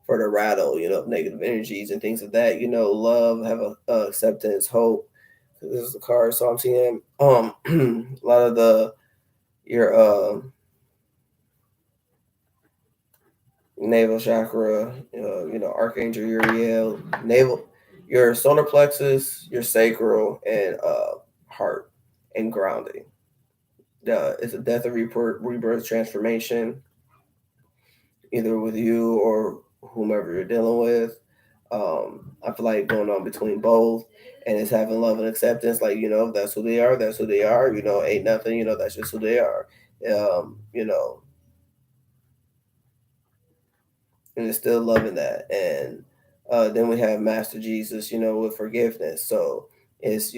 for the rattle, negative energies and things of that, love, have a acceptance, hope. This is the card, so I'm seeing a lot of your navel chakra, Archangel Uriel, navel. your solar plexus, your sacral, and heart and grounding. It's a death and rebirth transformation, either with you or whomever you're dealing with. I feel like going on between both, and it's having love and acceptance. Like, that's who they are. That's who they are. Ain't nothing. That's just who they are. And it's still loving that. And then we have Master Jesus, with forgiveness. So it's,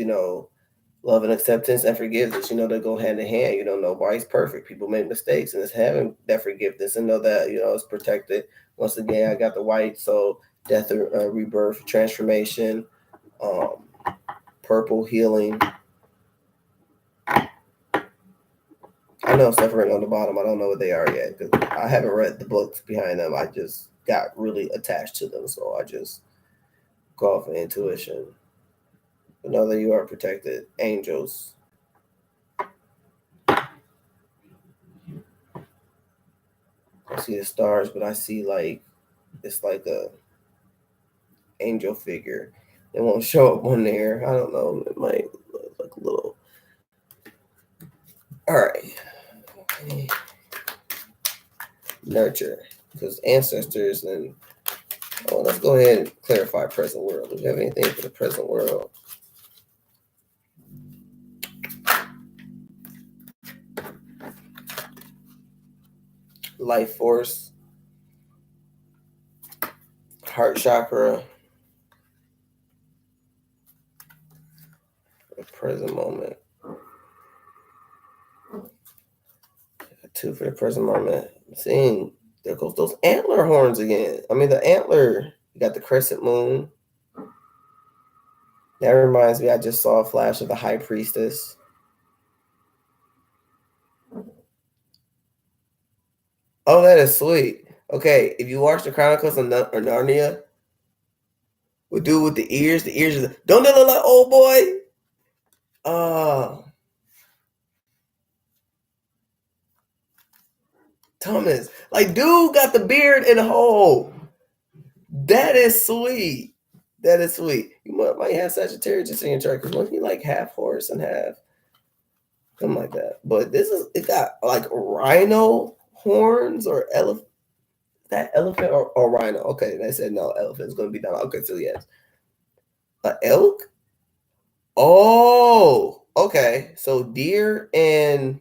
love and acceptance and forgiveness, they go hand in hand. Nobody's perfect. People make mistakes, and it's having that forgiveness and know that, it's protected. Once again, I got the white, so death, rebirth, transformation, purple, healing. I know stuff written on the bottom. I don't know what they are yet because I haven't read the books behind them. I just got really attached to them, so I just go off of intuition. But know that you are protected. Angels. I see the stars, but I see it's like a angel figure. It won't show up on there. I don't know. It might look like a little. All right. Nurture, because ancestors and let's go ahead and clarify present world. Do we have anything for the present world? Life force, heart chakra, the present moment. 2 for the present moment. I'm seeing there goes those antler horns again. I mean, the antler. You got the crescent moon. That reminds me, I just saw a flash of the high priestess. Oh, that is sweet. Okay, if you watch the Chronicles of Narnia, we do with the ears are don't they look like old boy? Thomas, like, dude got the beard and the whole. That is sweet. That is sweet. You might have Sagittarius in your chart because wasn't he like half horse and half something like that? But it got like rhino horns or elephant. That elephant or rhino? Okay, they said no. Elephant's gonna be down. Okay, so yes, an elk. Oh, okay. So deer and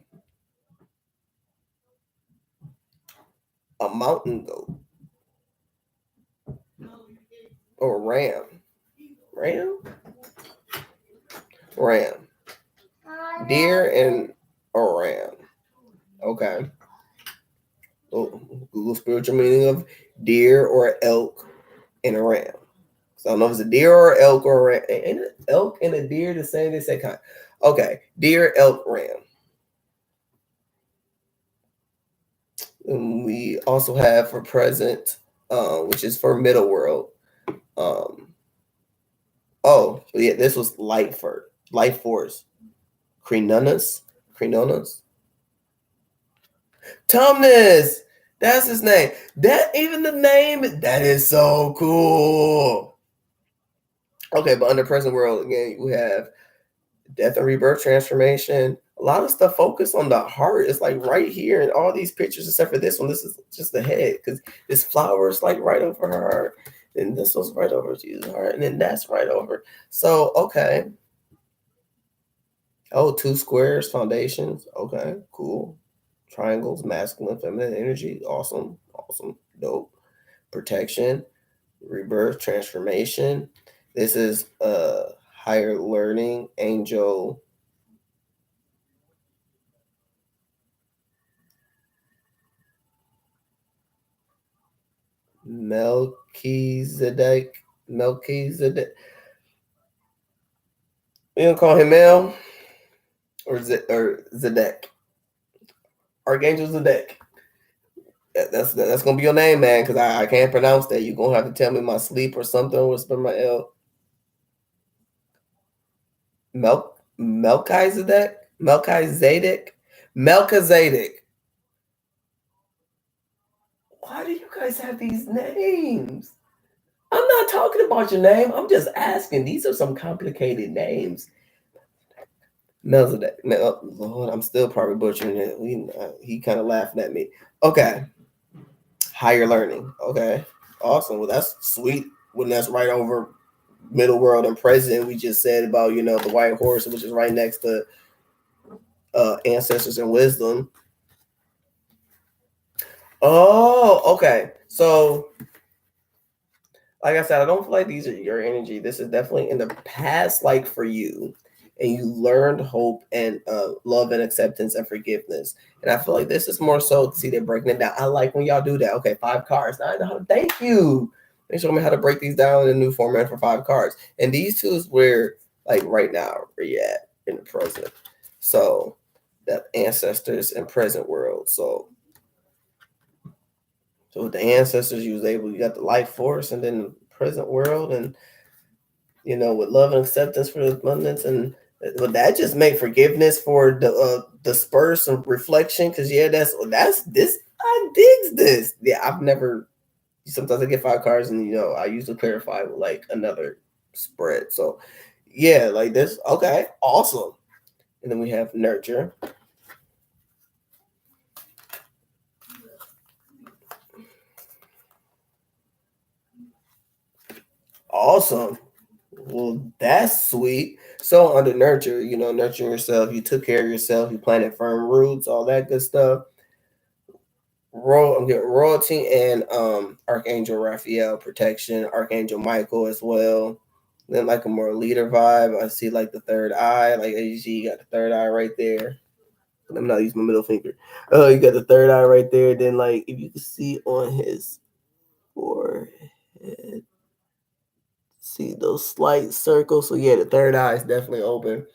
a mountain goat or ram. Ram. Deer and a ram. Okay. Oh, Google spiritual meaning of deer or elk and a ram. So I don't know if it's a deer or elk or a ram. Ain't it elk and a deer the same? They say kind. Okay. Deer, elk, ram. And we also have for present, which is for middle world. Oh, yeah, this was life force. Crenonas. Tumnus. That's his name. That even the name, that is so cool. Okay, but under present world, again, we have death and rebirth transformation. A lot of stuff focused on the heart. It's like right here in all these pictures, except for this one. This is just the head because this flower is like right over her heart. And this one's right over Jesus' heart. And then that's right over. So, okay. Oh, 2 squares, foundations. Okay, cool. Triangles, masculine, feminine energy. Awesome. Dope. Protection, rebirth, transformation. This is higher learning, angel. Melchizedek. You don't call him Mel or Zedek. Archangel Zedek. That's gonna be your name, man, because I can't pronounce that. You're gonna have to tell me my sleep or something. Whisper my L. Melchizedek. Why do you guys have these names? I'm not talking about your name. I'm just asking. These are some complicated names. Melzadek. Lord, I'm still probably butchering it. He kind of laughing at me. Okay. Higher learning. Okay. Awesome. Well, that's sweet. When that's right over middle world and present. We just said about, the white horse, which is right next to ancestors and wisdom. Oh, okay. So, like I said, I don't feel like these are your energy. This is definitely in the past, like for you, and you learned hope and love and acceptance and forgiveness. And I feel like this is more so. See, they're breaking it down. I like when y'all do that. Okay, 5 cards. Now I know how to thank you. They show me how to break these down in a new format for 5 cards. And these two is where, like right now, where you at in the present. So that ancestors and present world. So with the ancestors, you got the life force, and then the present world, and with love and acceptance for the abundance, and would that just make forgiveness for the disperse and reflection? Because that's this. I digs this. Yeah, I've never. Sometimes I get 5 cards, and I usually clarify with like another spread. So yeah, like this. Okay, awesome. And then we have nurture. Awesome. Well, that's sweet. So under nurture, nurturing yourself, you took care of yourself, you planted firm roots, all that good stuff. I'm getting royalty and Archangel Raphael protection, Archangel Michael as well. Then like a more leader vibe. I see like the third eye, like as you see, you got the third eye right there. I'm not using my middle finger. Oh, you got the third eye right there. Then like if you can see on his forehead, see those slight circles. So yeah, the third eye is definitely open.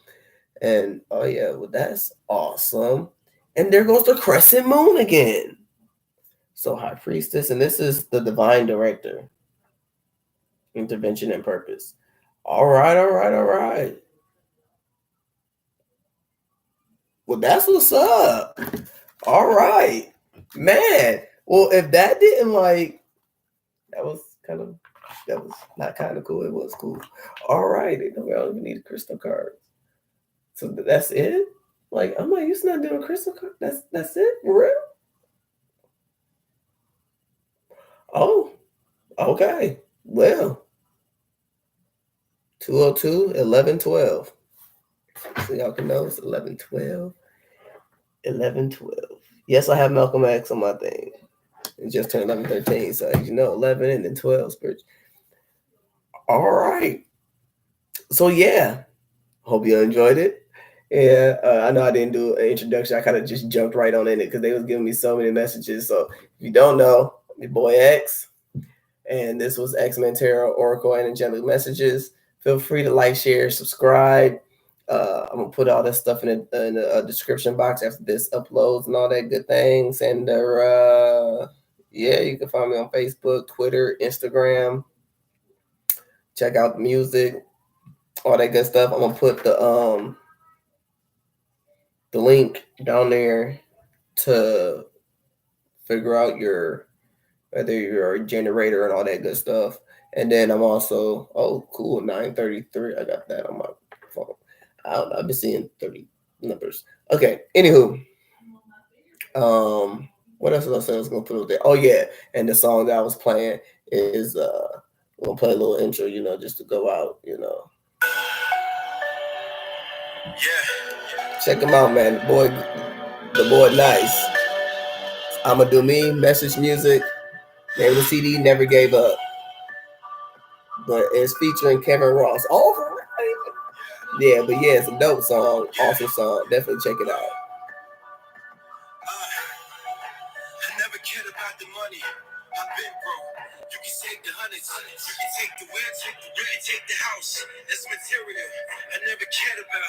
And oh yeah, well that's awesome. And there goes the crescent moon again. So high priestess, and this is the divine director, intervention and purpose. All right, all right, all right. Well, that's what's up. All right, man. Well, if that didn't that was not kind of cool. It was cool. All right, we don't even need a crystal card. So that's it. Like I'm like, you're not doing crystal card. That's it for real. Oh, okay. Well, 202 1112. So y'all can know it's 1112. 1112. Yes, I have Malcolm X on my thing. It just turned 1113. So, 11 and then 12 spiritual. All right. So, yeah. Hope you enjoyed it. Yeah, I know I didn't do an introduction. I kind of just jumped right on in it because they was giving me so many messages. So, if you don't know, your boy X, and this was X-Men Tarot Oracle and Angelic Messages. Feel free to like, share, subscribe. I'm gonna put all that stuff in the description box after this uploads and all that good things. And yeah, you can find me on Facebook, Twitter, Instagram. Check out the music, all that good stuff. I'm gonna put the link down there to figure out whether you're a generator and all that good stuff. And then I'm also, cool, 933. I got that on my phone. I've been seeing 30 numbers. Okay, anywho. What else was I saying I was gonna put up there? Oh yeah, and the song that I was playing is we're gonna play a little intro, just to go out, Yeah. Check him out, man. The boy nice. I'ma Do Me, message music. Name of the CD, Never Gave Up. But it's featuring Kevin Ross. All right. Yeah, but yeah, it's a dope song. Awesome song. Definitely check it out. I never cared about the money. I've been broke. You can save the hundreds. You can take the whip. You can take the house. That's material. I never cared about.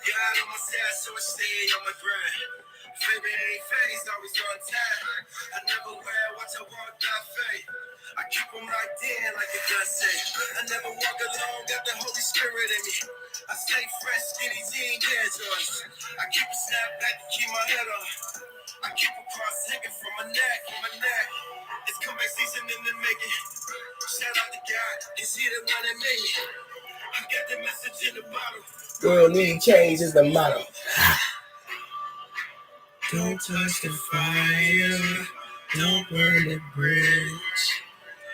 God on my side, so I stay on my grind. Fame ain't phased, always on time. I never wear what I walk by faith. I keep them locked in like a gun safe. I never walk alone, got the Holy Spirit in me. I stay fresh, skinny jean, dead joints. I keep a snap back to keep my head on. I keep a cross hanging from my neck, It's comeback season in the making. Shout out to God, is he the one that made me? I got the message in the bottle. World need change is the motto. Don't touch the fire, don't burn the bridge.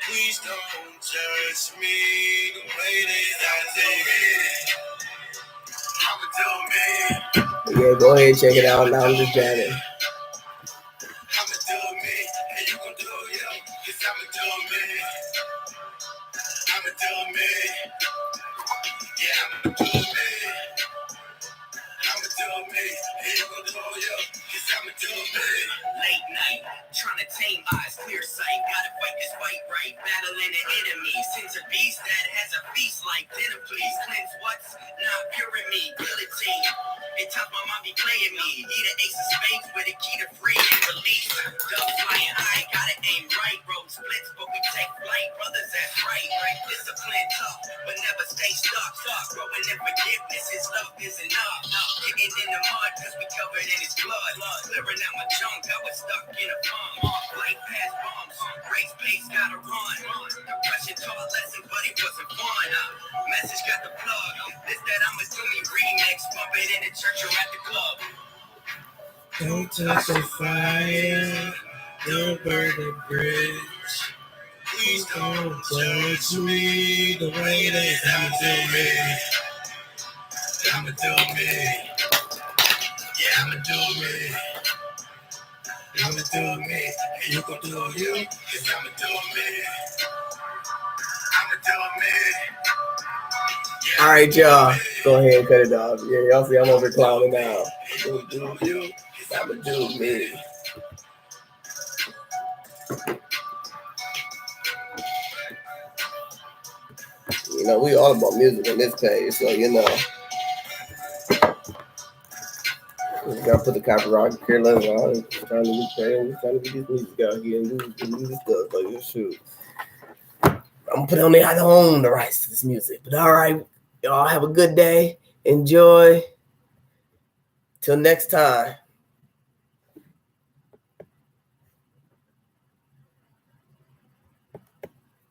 Please don't judge me the way that I did. I'ma do me. Yeah, go ahead and check it out. Now I'm just jamming. I'ma do me, and you gon' do you. Cause I'ma do me. I'ma do me. Yeah, I'ma do me. I'ma do me, and you gon' do you. Cause I'ma do me. Late night, trying to tame eyes, clear sight. Gotta fight this fight right, battling the enemy. Since a beast that has a feast like dinner, please cleanse what's not pure in me. Guillotine. It tough, my mom be playing me. Need an ace of spades with a key to free and release. Dove flying high, gotta aim right. Road splits, but we take flight. Brothers, that's right. Discipline tough, but never stay stuck. Growing in forgiveness, his love is enough. Getting in the mud, cause we covered in his blood. Clearing out my junk, I was stuck in a funk. Life past bombs, race pace, gotta run. Depression taught a lesson, but it wasn't fun. Message got the plug. This that I'ma do me remix. Pump it in the church or at the club. Don't touch the fire, don't burn the bridge. Please don't judge me the way that I'ma do me. I'ma do me. Yeah, I'ma do me. I'ma do me. And you gon' do you. Cause I'ma do me. I'ma do me. Yeah, All right, y'all. Go ahead and cut it off. Yeah, y'all see I'm over clowning now. do you. I'ma do me. You know, we all about music on this page, so you know. We gotta put the copyright here later on. Trying to get this music out here and do this stuff. Like this shoot. I'm gonna put on there. I don't own the rights to this music. But all right, y'all have a good day. Enjoy. Till next time.